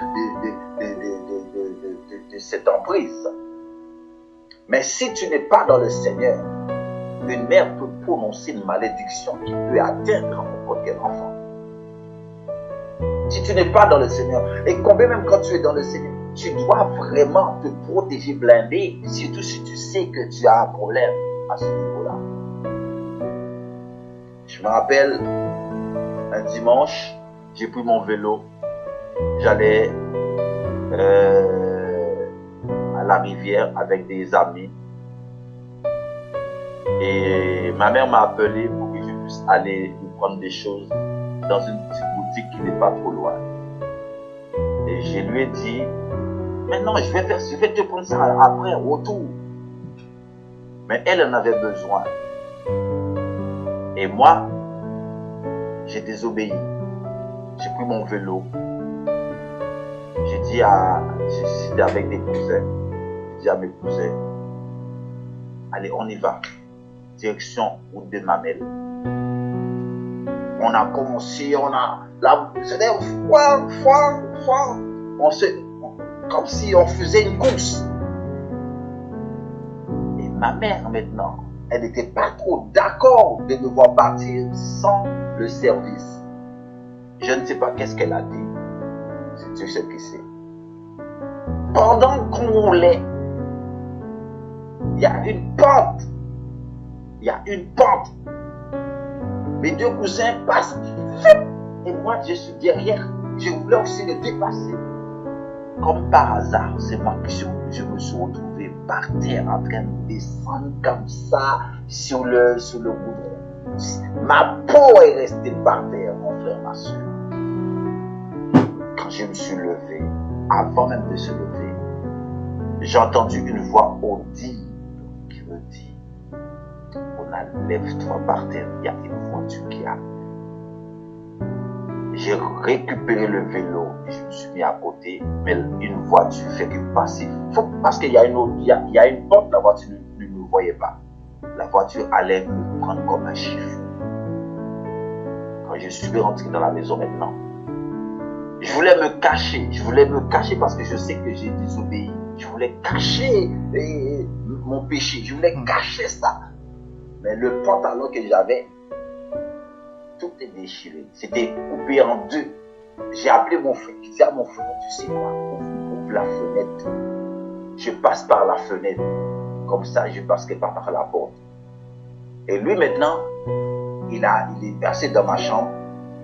de cette emprise. Mais si tu n'es pas dans le Seigneur, une mère peut prononcer une malédiction qui peut atteindre n'importe quel enfant. Si tu n'es pas dans le Seigneur, et combien même quand tu es dans le Seigneur, tu dois vraiment te protéger, blinder, surtout si tu sais que tu as un problème à ce niveau-là. Je me rappelle, un dimanche, j'ai pris mon vélo, j'allais à la rivière avec des amis. Et ma mère m'a appelé pour que je puisse aller lui prendre des choses dans une petite boutique qui n'est pas trop loin. Et je lui ai dit, mais non, je vais te prendre ça après, retour. Mais elle en avait besoin. Et moi, j'ai désobéi. J'ai pris mon vélo. J'étais avec des cousins. J'ai dit à mes cousins, allez, on y va. Direction route de Mamel. On a commencé, c'était fort. Comme si on faisait une course. Et ma mère, maintenant, elle n'était pas trop d'accord de devoir partir sans le service. Je ne sais pas qu'est-ce qu'elle a dit. C'est Dieu seul qui sait. Pendant qu'on roulait, il y a une pente. Mes deux cousins passent. Et moi, je suis derrière. Je voulais aussi le dépasser. Comme par hasard, c'est moi qui je me suis retrouvé par terre en train de descendre comme ça sur le goudron. Ma peau est restée par terre, mon frère, ma soeur. Quand je me suis levé, avant même de se lever, j'ai entendu une voix audible qui me dit, lève-toi par terre, il y a une voiture qui arrive. J'ai récupéré le vélo et je me suis mis à côté, mais une voiture fait que passer. Parce qu'il y a une porte, la voiture ne me voyait pas. La voiture allait me prendre comme un chiffre. Quand je suis rentré dans la maison maintenant, je voulais me cacher parce que je sais que j'ai désobéi. Je voulais cacher mon péché, je voulais cacher ça. Mais le pantalon que j'avais, tout est déchiré. C'était coupé en deux. J'ai appelé mon frère. Je dis à mon frère, tu sais quoi, ouvre la fenêtre. Je passe par la fenêtre. Comme ça, je ne passerai pas par la porte. Et lui, maintenant, il est passé dans ma chambre.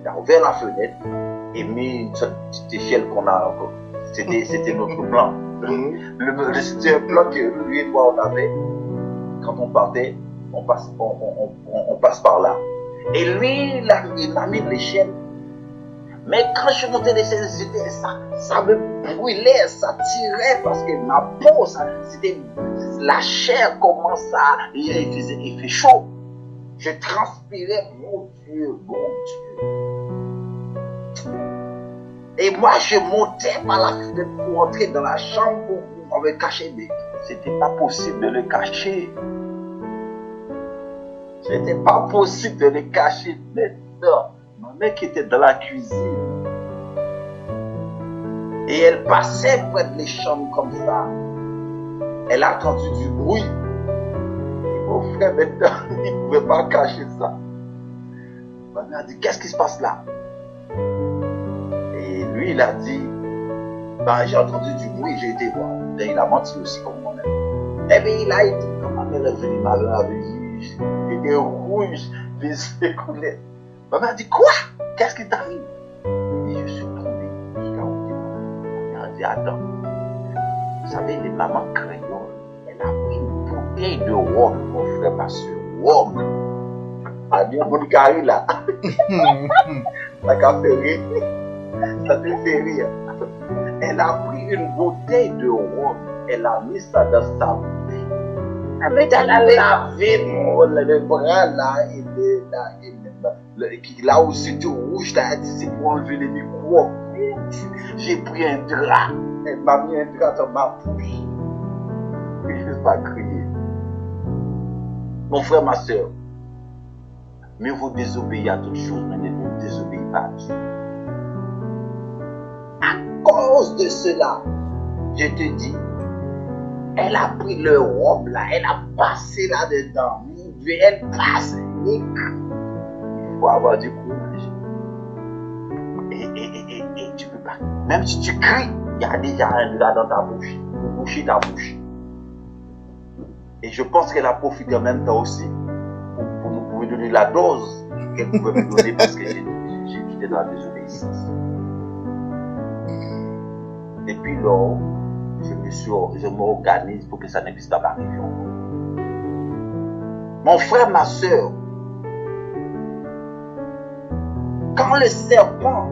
Il a ouvert la fenêtre et mis une petite échelle qu'on a encore. C'était notre plan. C'était un plan que lui et moi, on avait. Quand on partait, on passe par là. Et lui, il m'a mis l'échelle. Mais quand je montais l'échelle, ça me brûlait, ça tirait parce que ma peau, c'était la chair commence à. Il fait chaud. Je transpirais, mon Dieu. Et moi, je montais par la fenêtre pour entrer dans la chambre pour me cacher. Mais c'était pas possible de le cacher. C'était pas possible de le cacher maintenant. Ma mère qui était dans la cuisine. Et elle passait près de les chambres comme ça. Elle a entendu du bruit. Et mon frère maintenant, il ne pouvait pas cacher ça. Ma mère a dit, qu'est-ce qui se passe là? Et lui, il a dit, j'ai entendu du bruit, j'ai été voir. Et il a menti aussi comme moi-même. Et bien il a été, quand ma mère est venue, ma mère avait dit, j'étais rouge, les yeux coulaient. Ma mère a dit, quoi? Qu'est-ce qui t'arrive? Il dit, je suis dit, attends, vous savez, les mamans créoles, elle a pris une bouteille de rhum, mon frère, ma soeur, rhum. A dit, mon carré là. Ça t'a fait rire. Ça te fait rire. Elle a pris une bouteille de rhum, elle a mis ça dans sa bouche. Elle a lavé le bras là, là où c'était rouge, là, elle dit c'est pour enlever les microbes. J'ai pris un drap, elle m'a mis un drap dans ma bouche. Et je ne vais pas crier. Mon frère, ma soeur, mieux vous désobéir à toutes choses, mais ne vous désobéissez pas à Dieu. À cause de cela, je te dis, elle a pris le rhum là, elle a passé là-dedans. Elle passe. Il faut avoir du courage. Et tu peux pas. Même si tu cries, il y a déjà un drap dans ta bouche. Pour boucher ta bouche. Et je pense qu'elle a profité en même temps aussi pour me donner la dose qu'elle pouvait me donner parce que j'étais dans la désobéissance. Depuis lors, je m'organise pour que ça ne puisse pas m'arriver encore. Mon frère, ma soeur, quand le serpent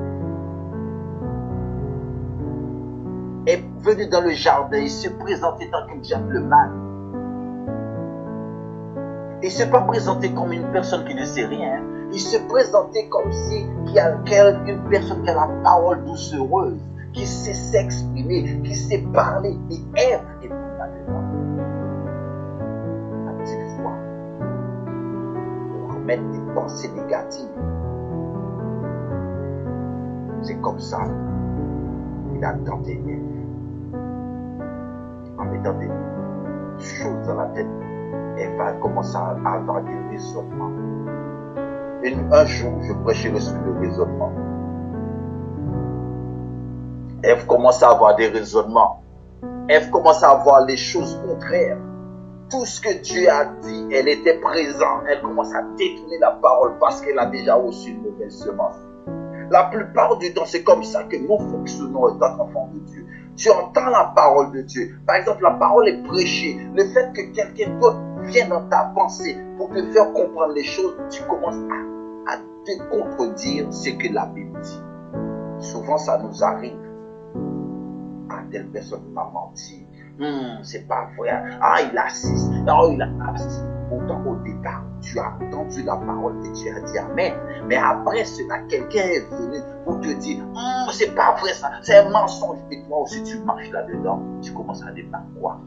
est venu dans le jardin, il se présentait tant qu'un gentleman. Il ne s'est pas présenté comme une personne qui ne sait rien. Il se présentait comme si il y a une personne qui a la parole doucereuse, qui sait s'exprimer, qui sait parler. Et Ève est venue là-dedans. La petite foi. Pour remettre des pensées négatives. C'est comme ça. Il a tenté Ève. En mettant des choses dans la tête. Elle va commencer à avoir des raisonnements. Un jour, je prêchais le raisonnement. Ève commence à avoir des raisonnements. Ève commence à voir les choses contraires. Tout ce que Dieu a dit, elle était présente. Elle commence à détourner la parole parce qu'elle a déjà reçu une mauvaise semence. La plupart du temps, c'est comme ça que nous fonctionnons en tant qu'enfants de Dieu. Tu entends la parole de Dieu. Par exemple, la parole est prêchée. Le fait que quelqu'un d'autre vienne dans ta pensée pour te faire comprendre les choses, tu commences à te contredire ce que la Bible dit. Souvent, ça nous arrive. Ah, telle personne m'a menti. C'est pas vrai. Ah, il assiste. Ah, il a assisté. Pourtant, au départ, tu as entendu la parole et tu as dit Amen. Mais après cela, quelqu'un est venu pour te dire c'est pas vrai ça, c'est un mensonge. Et toi aussi, tu marches là-dedans. Tu commences à ne pas croire.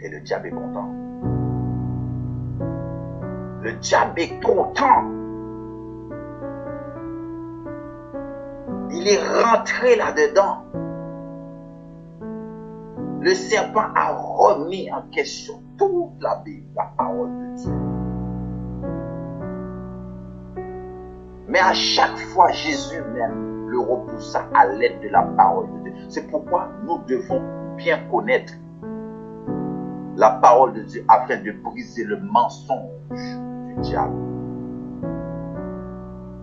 Et le diable est content. Le diable est content. Il est rentré là-dedans. Le serpent a remis en question toute la Bible, la parole de Dieu. Mais à chaque fois, Jésus même le repoussa à l'aide de la parole de Dieu. C'est pourquoi nous devons bien connaître la parole de Dieu afin de briser le mensonge du diable.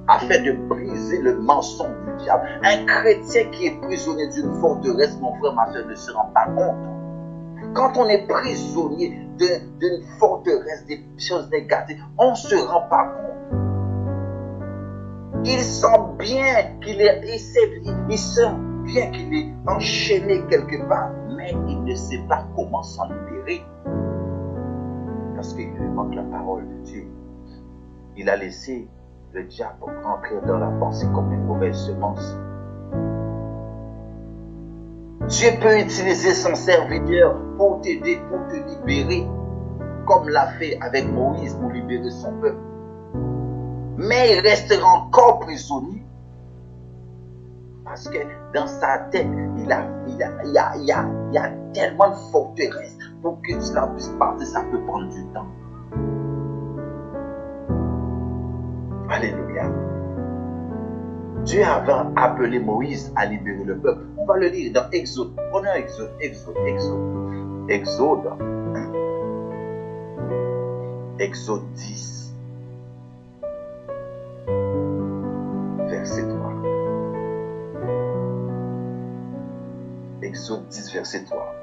Afin de briser le mensonge du diable. Un chrétien qui est prisonnier d'une forteresse, mon frère, ma soeur, ne se rend pas compte. Quand on est prisonnier d'une forteresse, des choses négatives, on ne se rend pas compte. Il sent bien qu'il est enchaîné quelque part, mais il ne sait pas comment s'en libérer. Parce qu'il lui manque la parole de Dieu. Il a laissé le diable rentrer dans la pensée comme une mauvaise semence. Dieu peut utiliser son serviteur pour t'aider, pour te libérer, comme l'a fait avec Moïse pour libérer son peuple. Mais il restera encore prisonnier parce que dans sa tête, il y a tellement de forteresses pour que cela puisse partir, ça peut prendre du temps. Alléluia. Dieu avait appelé Moïse à libérer le peuple. On va le lire dans Exode. Prenons Exode 10. Verset 3. Exode 10, verset 3.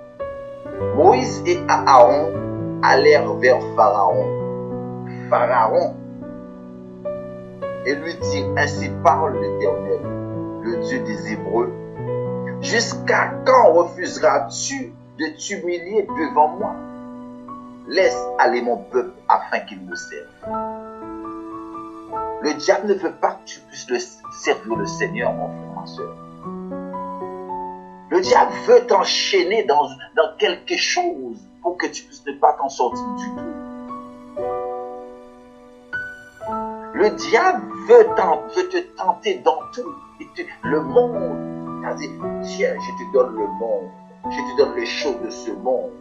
Moïse et Aaron allèrent vers Pharaon. Et lui dirent, ainsi parle l'Éternel, le Dieu des Hébreux. Jusqu'à quand refuseras-tu de t'humilier devant moi? Laisse aller mon peuple afin qu'il me serve. Le diable ne veut pas que tu puisses servir le Seigneur, mon frère, ma soeur. Le diable veut t'enchaîner dans quelque chose pour que tu puisses ne pas t'en sortir du tout. Le diable veut te tenter dans tout. Le monde, c'est-à-dire, tiens, je te donne le monde, je te donne les choses de ce monde.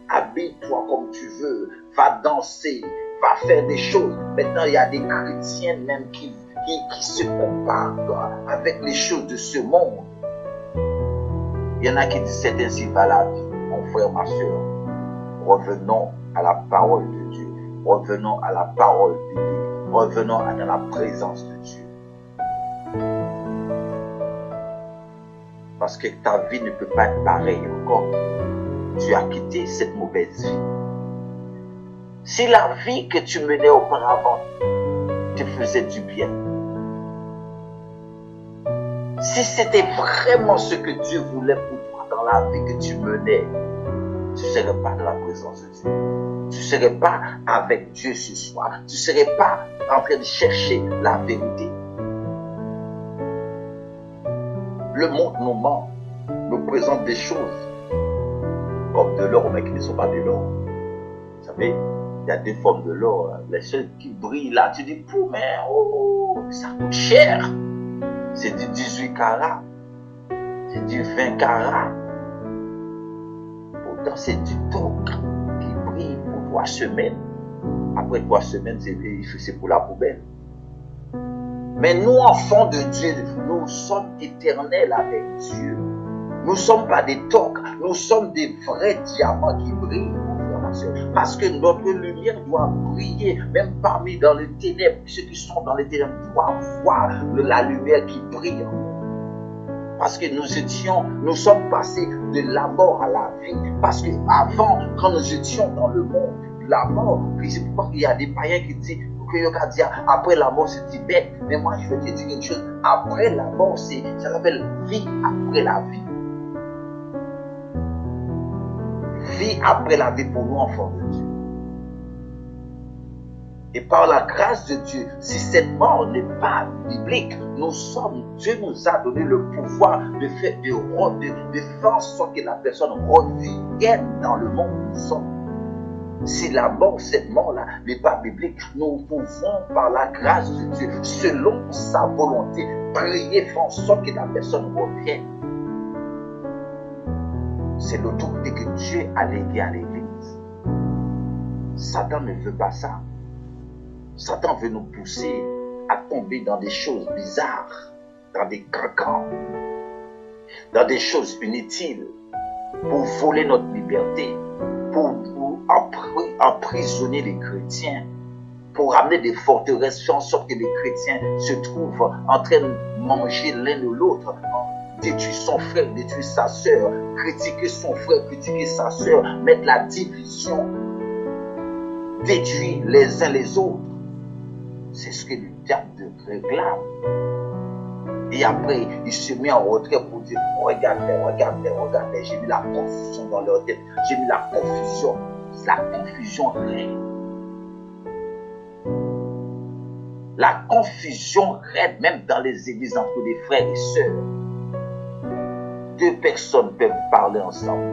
Habille-toi comme tu veux, va danser, va faire des choses. Maintenant, il y a des chrétiens même qui se comparent avec les choses de ce monde. Il y en a qui disent c'est ainsi va la vie. Mon frère, ma soeur, revenons à la parole de Dieu. Revenons à la parole biblique. Revenons dans la présence de Dieu. Parce que ta vie ne peut pas être pareille encore. Tu as quitté cette mauvaise vie. Si la vie que tu menais auparavant te faisait du bien, si c'était vraiment ce que Dieu voulait pour toi dans la vie que tu menais, tu ne serais pas dans la présence de Dieu. Tu ne serais pas avec Dieu ce soir. Tu ne serais pas en train de chercher la vérité. Le monde nous ment, nous présente des choses comme de l'or, mais qui ne sont pas de l'or. Vous savez, il y a deux formes de l'or. Les seuls qui brillent là, tu dis, pou, mais ça coûte cher. C'est du 18 carats. C'est du 20 carats. Pourtant, c'est du toc qui brille pour 3 semaines. Après 3 semaines, c'est pour la poubelle. Mais nous, enfants de Dieu, nous sommes éternels avec Dieu. Nous ne sommes pas des tocs, nous sommes des vrais diamants qui brillent, mon frère, ma soeur. Parce que notre lumière doit briller, même parmi dans les ténèbres. Ceux qui sont dans les ténèbres doivent voir la lumière qui brille. Parce que nous sommes passés de la mort à la vie. Parce que avant, quand nous étions dans le monde, la mort, puis c'est pourquoi il y a des païens qui disent que dire après la mort c'est dit bête. Mais moi je vais te dire quelque chose. Après la mort, ça s'appelle vie après la vie. Vie après la vie pour nous, enfants de Dieu. Et par la grâce de Dieu, si cette mort n'est pas biblique, Dieu nous a donné le pouvoir de faire en sorte que la personne revienne dans le monde où nous sommes. Si la mort, cette mort-là n'est pas biblique, nous pouvons par la grâce de Dieu, selon sa volonté, prier, faire en sorte que la personne revienne. C'est l'autorité que Dieu a léguée à l'Église. Satan ne veut pas ça. Satan veut nous pousser à tomber dans des choses bizarres, dans des cancans, dans des choses inutiles, pour voler notre liberté, pour emprisonner les chrétiens, pour amener des forteresses, faire en sorte que les chrétiens se trouvent en train de manger l'un ou l'autre, détruire son frère, détruire sa soeur, critiquer son frère, critiquer sa soeur, mettre la division, détruire les uns les autres. C'est ce que le diable réclame. Et après, il se met en retrait pour dire, regardez, j'ai mis la confusion dans leur tête, j'ai mis la confusion règne. La confusion règne même dans les églises entre les frères et sœurs. 2 personnes peuvent parler ensemble.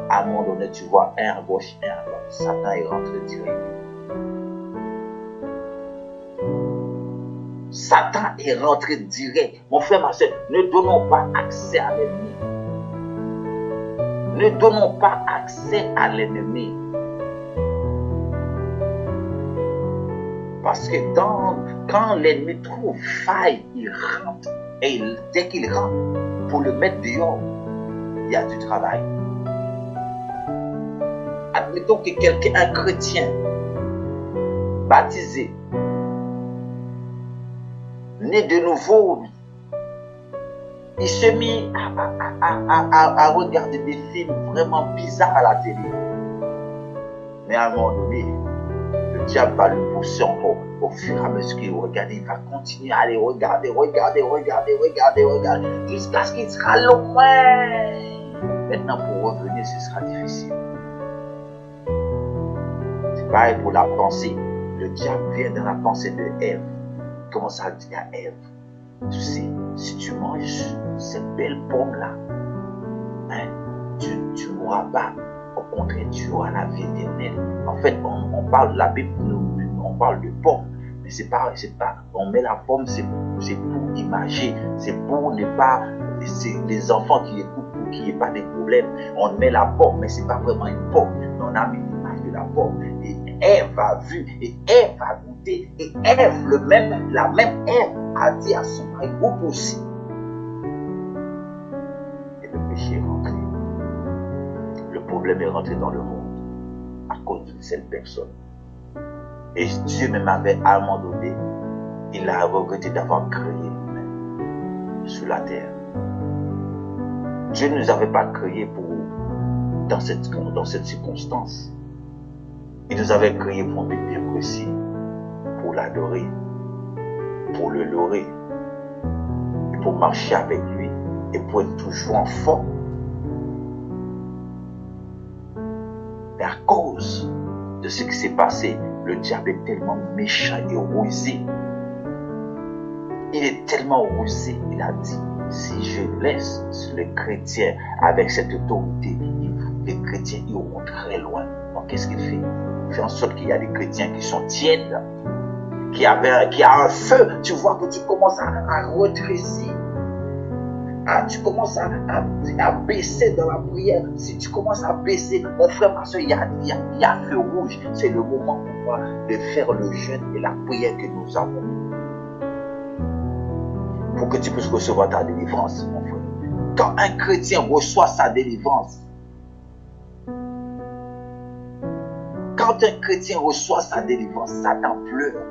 À un moment donné, tu vois un à gauche, un à droite. Satan est rentré direct. Satan est rentré direct. Mon frère, ma soeur, ne donnons pas accès à l'ennemi. Ne donnons pas accès à l'ennemi. Parce que quand l'ennemi trouve faille, il rentre. Et dès qu'il rentre, pour le mettre dehors, il y a du travail. Admettons que un chrétien baptisé, né de nouveau, Il se mit à regarder des films vraiment bizarres à la télé. Mais à un moment donné, le diable va le pousser encore au fur et à mesure qu'il regarde. Il va continuer à aller regarder, jusqu'à ce qu'il sera loin. Maintenant, pour revenir, ce sera difficile. C'est pareil pour la pensée. Le diable vient dans la pensée de Ève. Il commence à dire à Ève, tu sais, si tu manges cette belle pomme-là, hein, tu ne mourras pas. Au contraire, tu auras la vie éternelle. En fait, on parle, la Bible, on parle de pomme. Mais c'est pas, on met la pomme, c'est pour imager, c'est pour ne pas, c'est les enfants qui écoutent pour qu'il n'y ait pas de problème. On met la pomme, mais c'est pas vraiment une pomme. On a mis l'image de la pomme. Et Ève a vu, et Ève a goûté, et Ève, la même Ève a dit à son mari, goûte aussi. Et le péché est rentré. Le problème est rentré dans le monde à cause d'une seule personne. Et Dieu même avait, à un moment donné, il a regretté d'avoir créé l'humain sur la terre. Dieu ne nous avait pas créés dans cette circonstance. Il nous avait créés pour un but bien précis, pour l'adorer, pour le louer, et pour marcher avec lui, et pour être toujours en forme. Mais à cause de ce qui s'est passé, le diable est tellement méchant et rusé. Il est tellement rusé, il a dit, si je laisse les chrétiens avec cette autorité, les chrétiens iront très loin. Donc qu'est-ce qu'il fait? Il fait en sorte qu'il y a des chrétiens qui sont tièdes, qui a un feu. Tu vois que tu commences à retrécir. Tu commences à baisser dans la prière. Si tu commences à baisser, mon frère, ma soeur, il y a feu rouge. C'est le moment pour moi de faire le jeûne et la prière que nous avons. Pour que tu puisses recevoir ta délivrance, mon frère. Quand un chrétien reçoit sa délivrance, quand un chrétien reçoit sa délivrance, Satan pleure.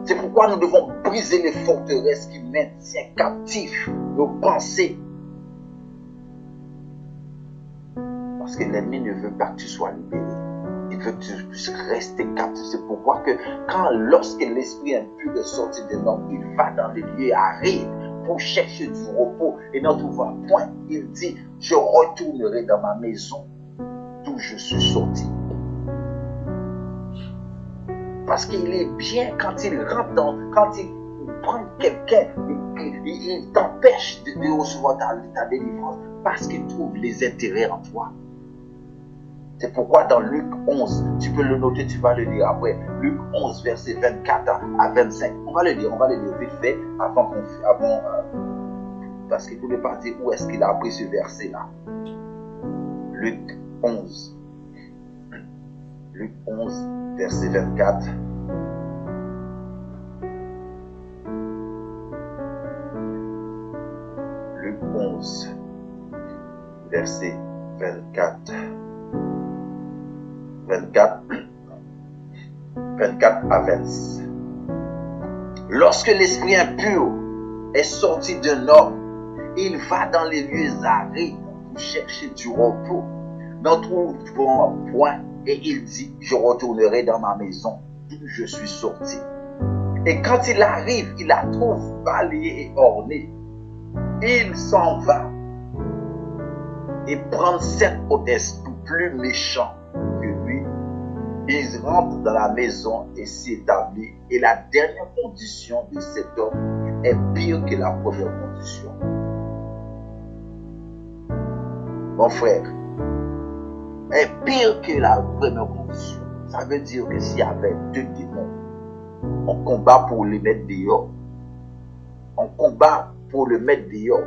C'est pourquoi nous devons briser les forteresses qui maintiennent captifs nos pensées. Parce que l'ennemi ne veut pas que tu sois libéré. Il veut que tu puisses rester captif. C'est pourquoi que lorsque l'esprit impur est sorti de l'homme, il va dans les lieux arides pour chercher du repos et n'en trouvant point. Il dit, je retournerai dans ma maison d'où je suis sorti. Parce qu'il est bien quand il rentre quand il prend quelqu'un, il t'empêche de recevoir ta délivrance parce qu'il trouve les intérêts en toi. C'est pourquoi dans Luc 11, tu peux le noter, tu vas le lire après. Luc 11, verset 24 à 25. On va le lire vite fait parce qu'il ne pouvait pas dire où est-ce qu'il a appris ce verset-là. Luc 11. Luc 11, verset 24. Luc 11, verset 24. 24 à 26. Lorsque l'esprit impur est sorti d'un homme, il va dans les lieux arides pour chercher du repos. N'en trouvant point, et il dit, je retournerai dans ma maison d'où je suis sorti. Et quand il arrive, il la trouve balayée et ornée. Il s'en va et prend 7 autres esprits plus méchants que lui. Il rentre dans la maison et s'y établit. Et la dernière condition de cet homme est pire que la première condition. Mon frère, est pire que la première condition. Ça veut dire que s'il y avait 2 démons, on combat pour les mettre dehors. On combat pour le mettre dehors.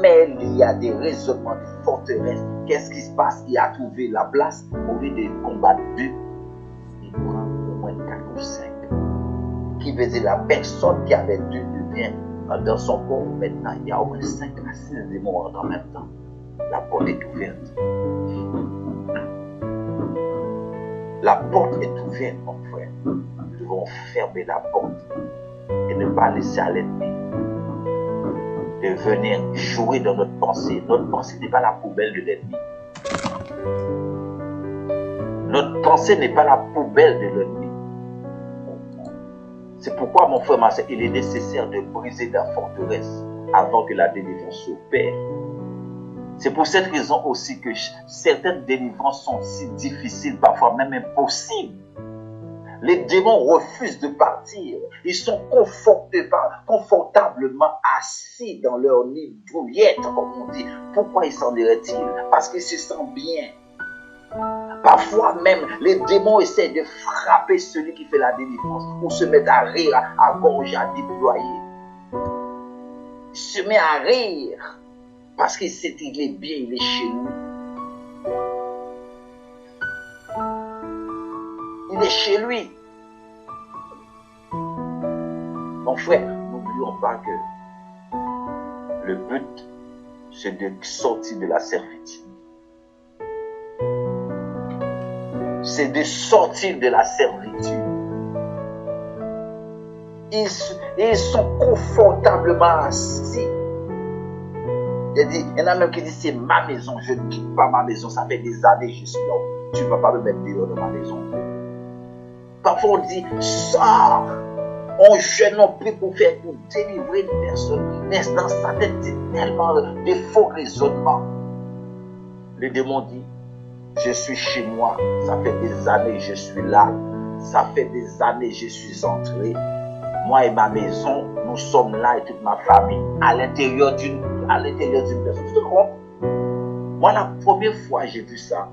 Mais il y a des raisonnements de forteresse. Qu'est-ce qui se passe? Il a trouvé la place. Au lieu de combattre 2, il prend au moins 4 ou 5. Qui veut dire la personne qui avait 2 de bien dans son corps, maintenant il y a au moins 5 à 6 démons en même temps. La porte est ouverte. La porte est ouverte, mon frère. Nous devons fermer la porte et ne pas laisser à l'ennemi de venir jouer dans notre pensée. Notre pensée n'est pas la poubelle de l'ennemi. Notre pensée n'est pas la poubelle de l'ennemi. C'est pourquoi, mon frère, ma soeur, il est nécessaire de briser la forteresse avant que la délivrance s'opère. C'est pour cette raison aussi que certaines délivrances sont si difficiles, parfois même impossibles. Les démons refusent de partir. Ils sont confortablement assis dans leur nid douillette, comme on dit. Pourquoi ils s'en iraient-ils? Parce qu'ils se sentent bien. Parfois même, les démons essaient de frapper celui qui fait la délivrance ou se mettent à rire, à gorge, à déployer. Il se met à rire parce qu'il sait qu'il est bien, il est chez lui. Il est chez lui. Mon frère, n'oublions pas que le but, c'est de sortir de la servitude. C'est de sortir de la servitude. Ils sont confortablement assis. Il y en a même qui disent, c'est ma maison, je ne quitte pas ma maison, ça fait des années que je suis là. Tu ne vas pas me mettre dehors de ma maison. Parfois on dit, sors. On jeûne, on prie pour délivrer une personne. Mais dans sa tête, c'est tellement de faux raisonnements. Le démon dit, je suis chez moi, ça fait des années que je suis là, ça fait des années que je suis entré. Moi et ma maison, nous sommes là et toute ma famille, à l'intérieur d'une personne. Tu te comprends? Moi, la première fois que j'ai vu ça,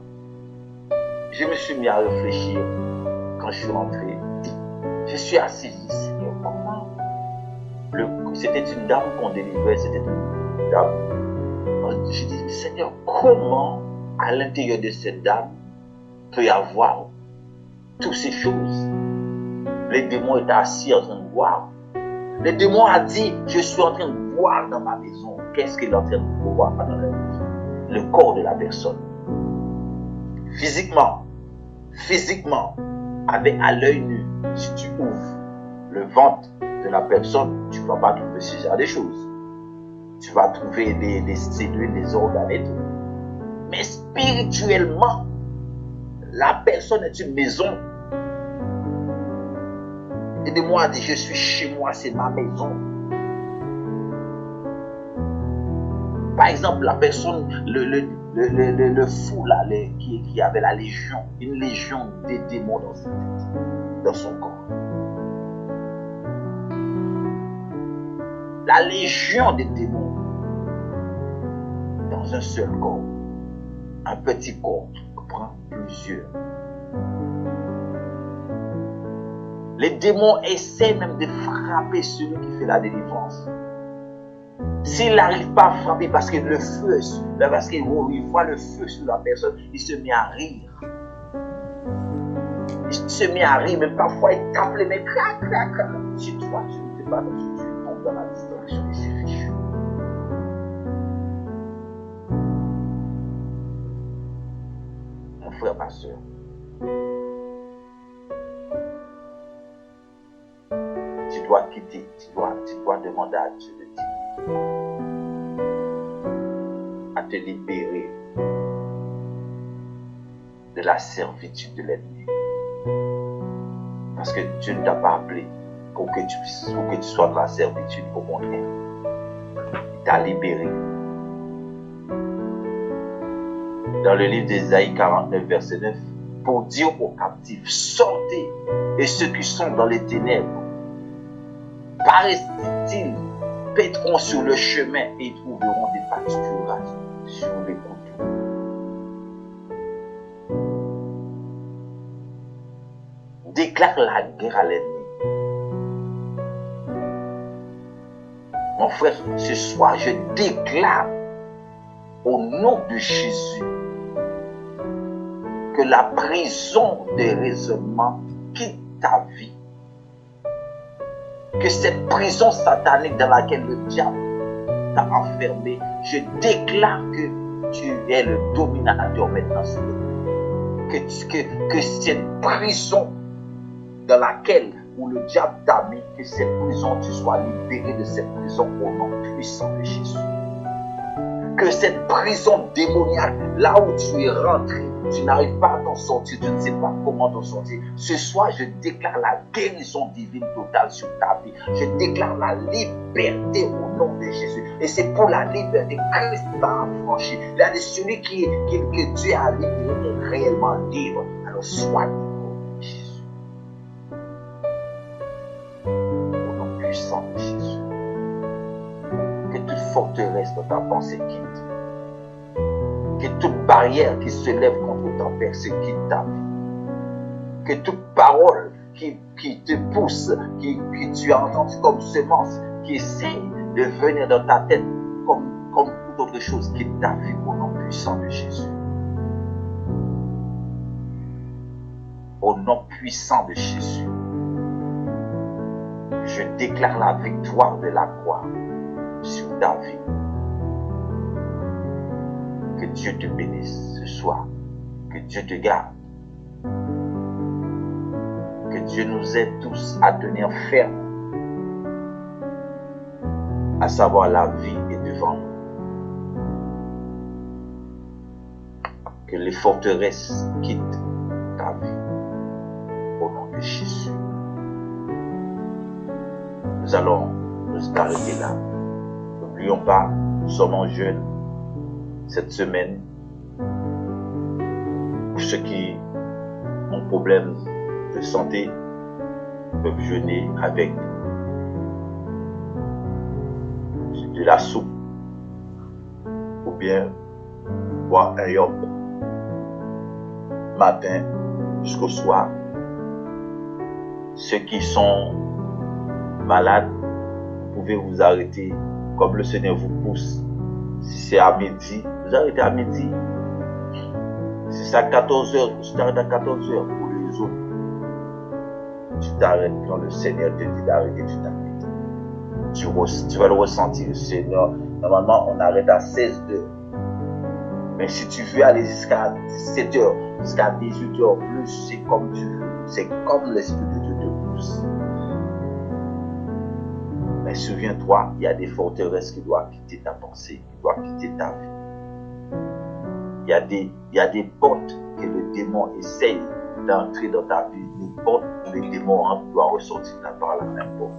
je me suis mis à réfléchir quand je suis rentré. Je suis assis, je dis, Seigneur, comment? C'était une dame qu'on délivrait, c'était une dame. Je dis, Seigneur, comment à l'intérieur de cette dame peut y avoir toutes ces choses? Les démons étaient assis en train de boire. Le démon a dit, je suis en train de boire dans ma maison. Qu'est-ce qu'il est en train de boire dans la maison? Le corps de la personne. Physiquement, avec à l'œil nu, si tu ouvres le ventre de la personne, tu ne vas pas trouver ce genre de choses. Tu vas trouver des cellules, des organes et tout. Mais spirituellement, la personne est une maison. Et de moi dit, je suis chez moi, c'est ma maison. Par exemple, la personne, le fou là, qui avait la légion, une légion de démons dans sa tête, dans son corps. La légion des démons dans un seul corps. Un petit corps qui prend plusieurs. Les démons essaient même de frapper celui qui fait la délivrance. S'il n'arrive pas à frapper parce que le feu, parce qu'il voit le feu sur la personne, il se met à rire. Il se met à rire, mais parfois il tape les mains, crac, crac, crac. Si toi, tu ne fais pas comme si tu tombes dans la distraction, il s'est fichu. Mon frère, ma soeur, tu dois quitter, tu dois demander à Dieu de dire, à te libérer de la servitude de l'ennemi. Parce que Dieu ne t'a pas appelé pour que tu sois dans la servitude, au contraire. Il t'a libéré. Dans le livre d'Ésaïe 49, verset 9, pour dire aux captifs, sortez, et ceux qui sont dans les ténèbres, paraissent-ils, pèteront sur le chemin et trouveront des pâturages sur les couteaux. Déclare la guerre à l'ennemi. Mon frère, ce soir, je déclare au nom de Jésus que la prison des raisonnements quitte ta vie. Que cette prison satanique dans laquelle le diable t'a enfermé, je déclare que tu es le dominateur maintenant. Que cette prison dans laquelle où le diable t'a mis, que cette prison, tu sois libéré de cette prison au nom puissant de Jésus. Que cette prison démoniaque, là où tu es rentré, tu n'arrives pas à t'en sortir, tu ne sais pas comment t'en sortir. Ce soir, je déclare la guérison divine totale sur ta vie. Je déclare la liberté au nom de Jésus. Et c'est pour la liberté que Christ t'a affranchi. Il a dit, celui que Dieu a libéré est réellement libre. Alors sois libre au nom de Jésus. Au nom puissant de Jésus. Que toute forteresse dans ta pensée quitte. Que toute barrière qui se lève contre ta persécute ta vie. Que toute parole qui te pousse, que tu as entendu comme semence, qui essaye de venir dans ta tête comme toute autre chose, quitte ta vie au nom puissant de Jésus. Au nom puissant de Jésus. Je déclare la victoire de la croix sur ta vie. Que Dieu te bénisse ce soir. Que Dieu te garde. Que Dieu nous aide tous à tenir ferme. À savoir, la vie est devant nous. Que les forteresses quittent ta vie. Au nom de Jésus. Nous allons nous arrêter là. N'oublions pas, nous sommes en jeûne cette semaine. Pour ceux qui ont problème de santé, peuvent jeûner avec de la soupe ou bien boire un yop matin jusqu'au soir. Ceux qui sont malades, vous pouvez vous arrêter comme le Seigneur vous pousse. Si c'est à midi, vous arrêtez à midi. Si c'est à 14h, vous t'arrêtez à 14h. Pour les autres, tu t'arrêtes quand le Seigneur te dit d'arrêter, tu t'arrêtes. Tu vas le ressentir, Seigneur. Normalement, on arrête à 16h. Mais si tu veux aller jusqu'à 17h, jusqu'à 18h plus, c'est comme tu veux. C'est comme l'Esprit de Dieu te pousse. Mais souviens-toi, il y a des forteresses qui doivent quitter ta pensée, qui doivent quitter ta vie. Il y a des portes que le démon essaye d'entrer dans ta vie. Les portes où le démon rentre doit ressortir par la même porte.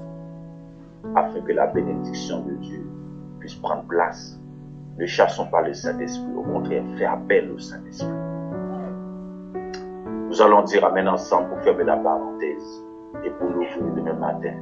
Afin que la bénédiction de Dieu puisse prendre place. Ne chassons pas le Saint-Esprit, au contraire, fais appel au Saint-Esprit. Nous allons dire amen ensemble pour fermer la parenthèse et pour l'ouvrir demain matin.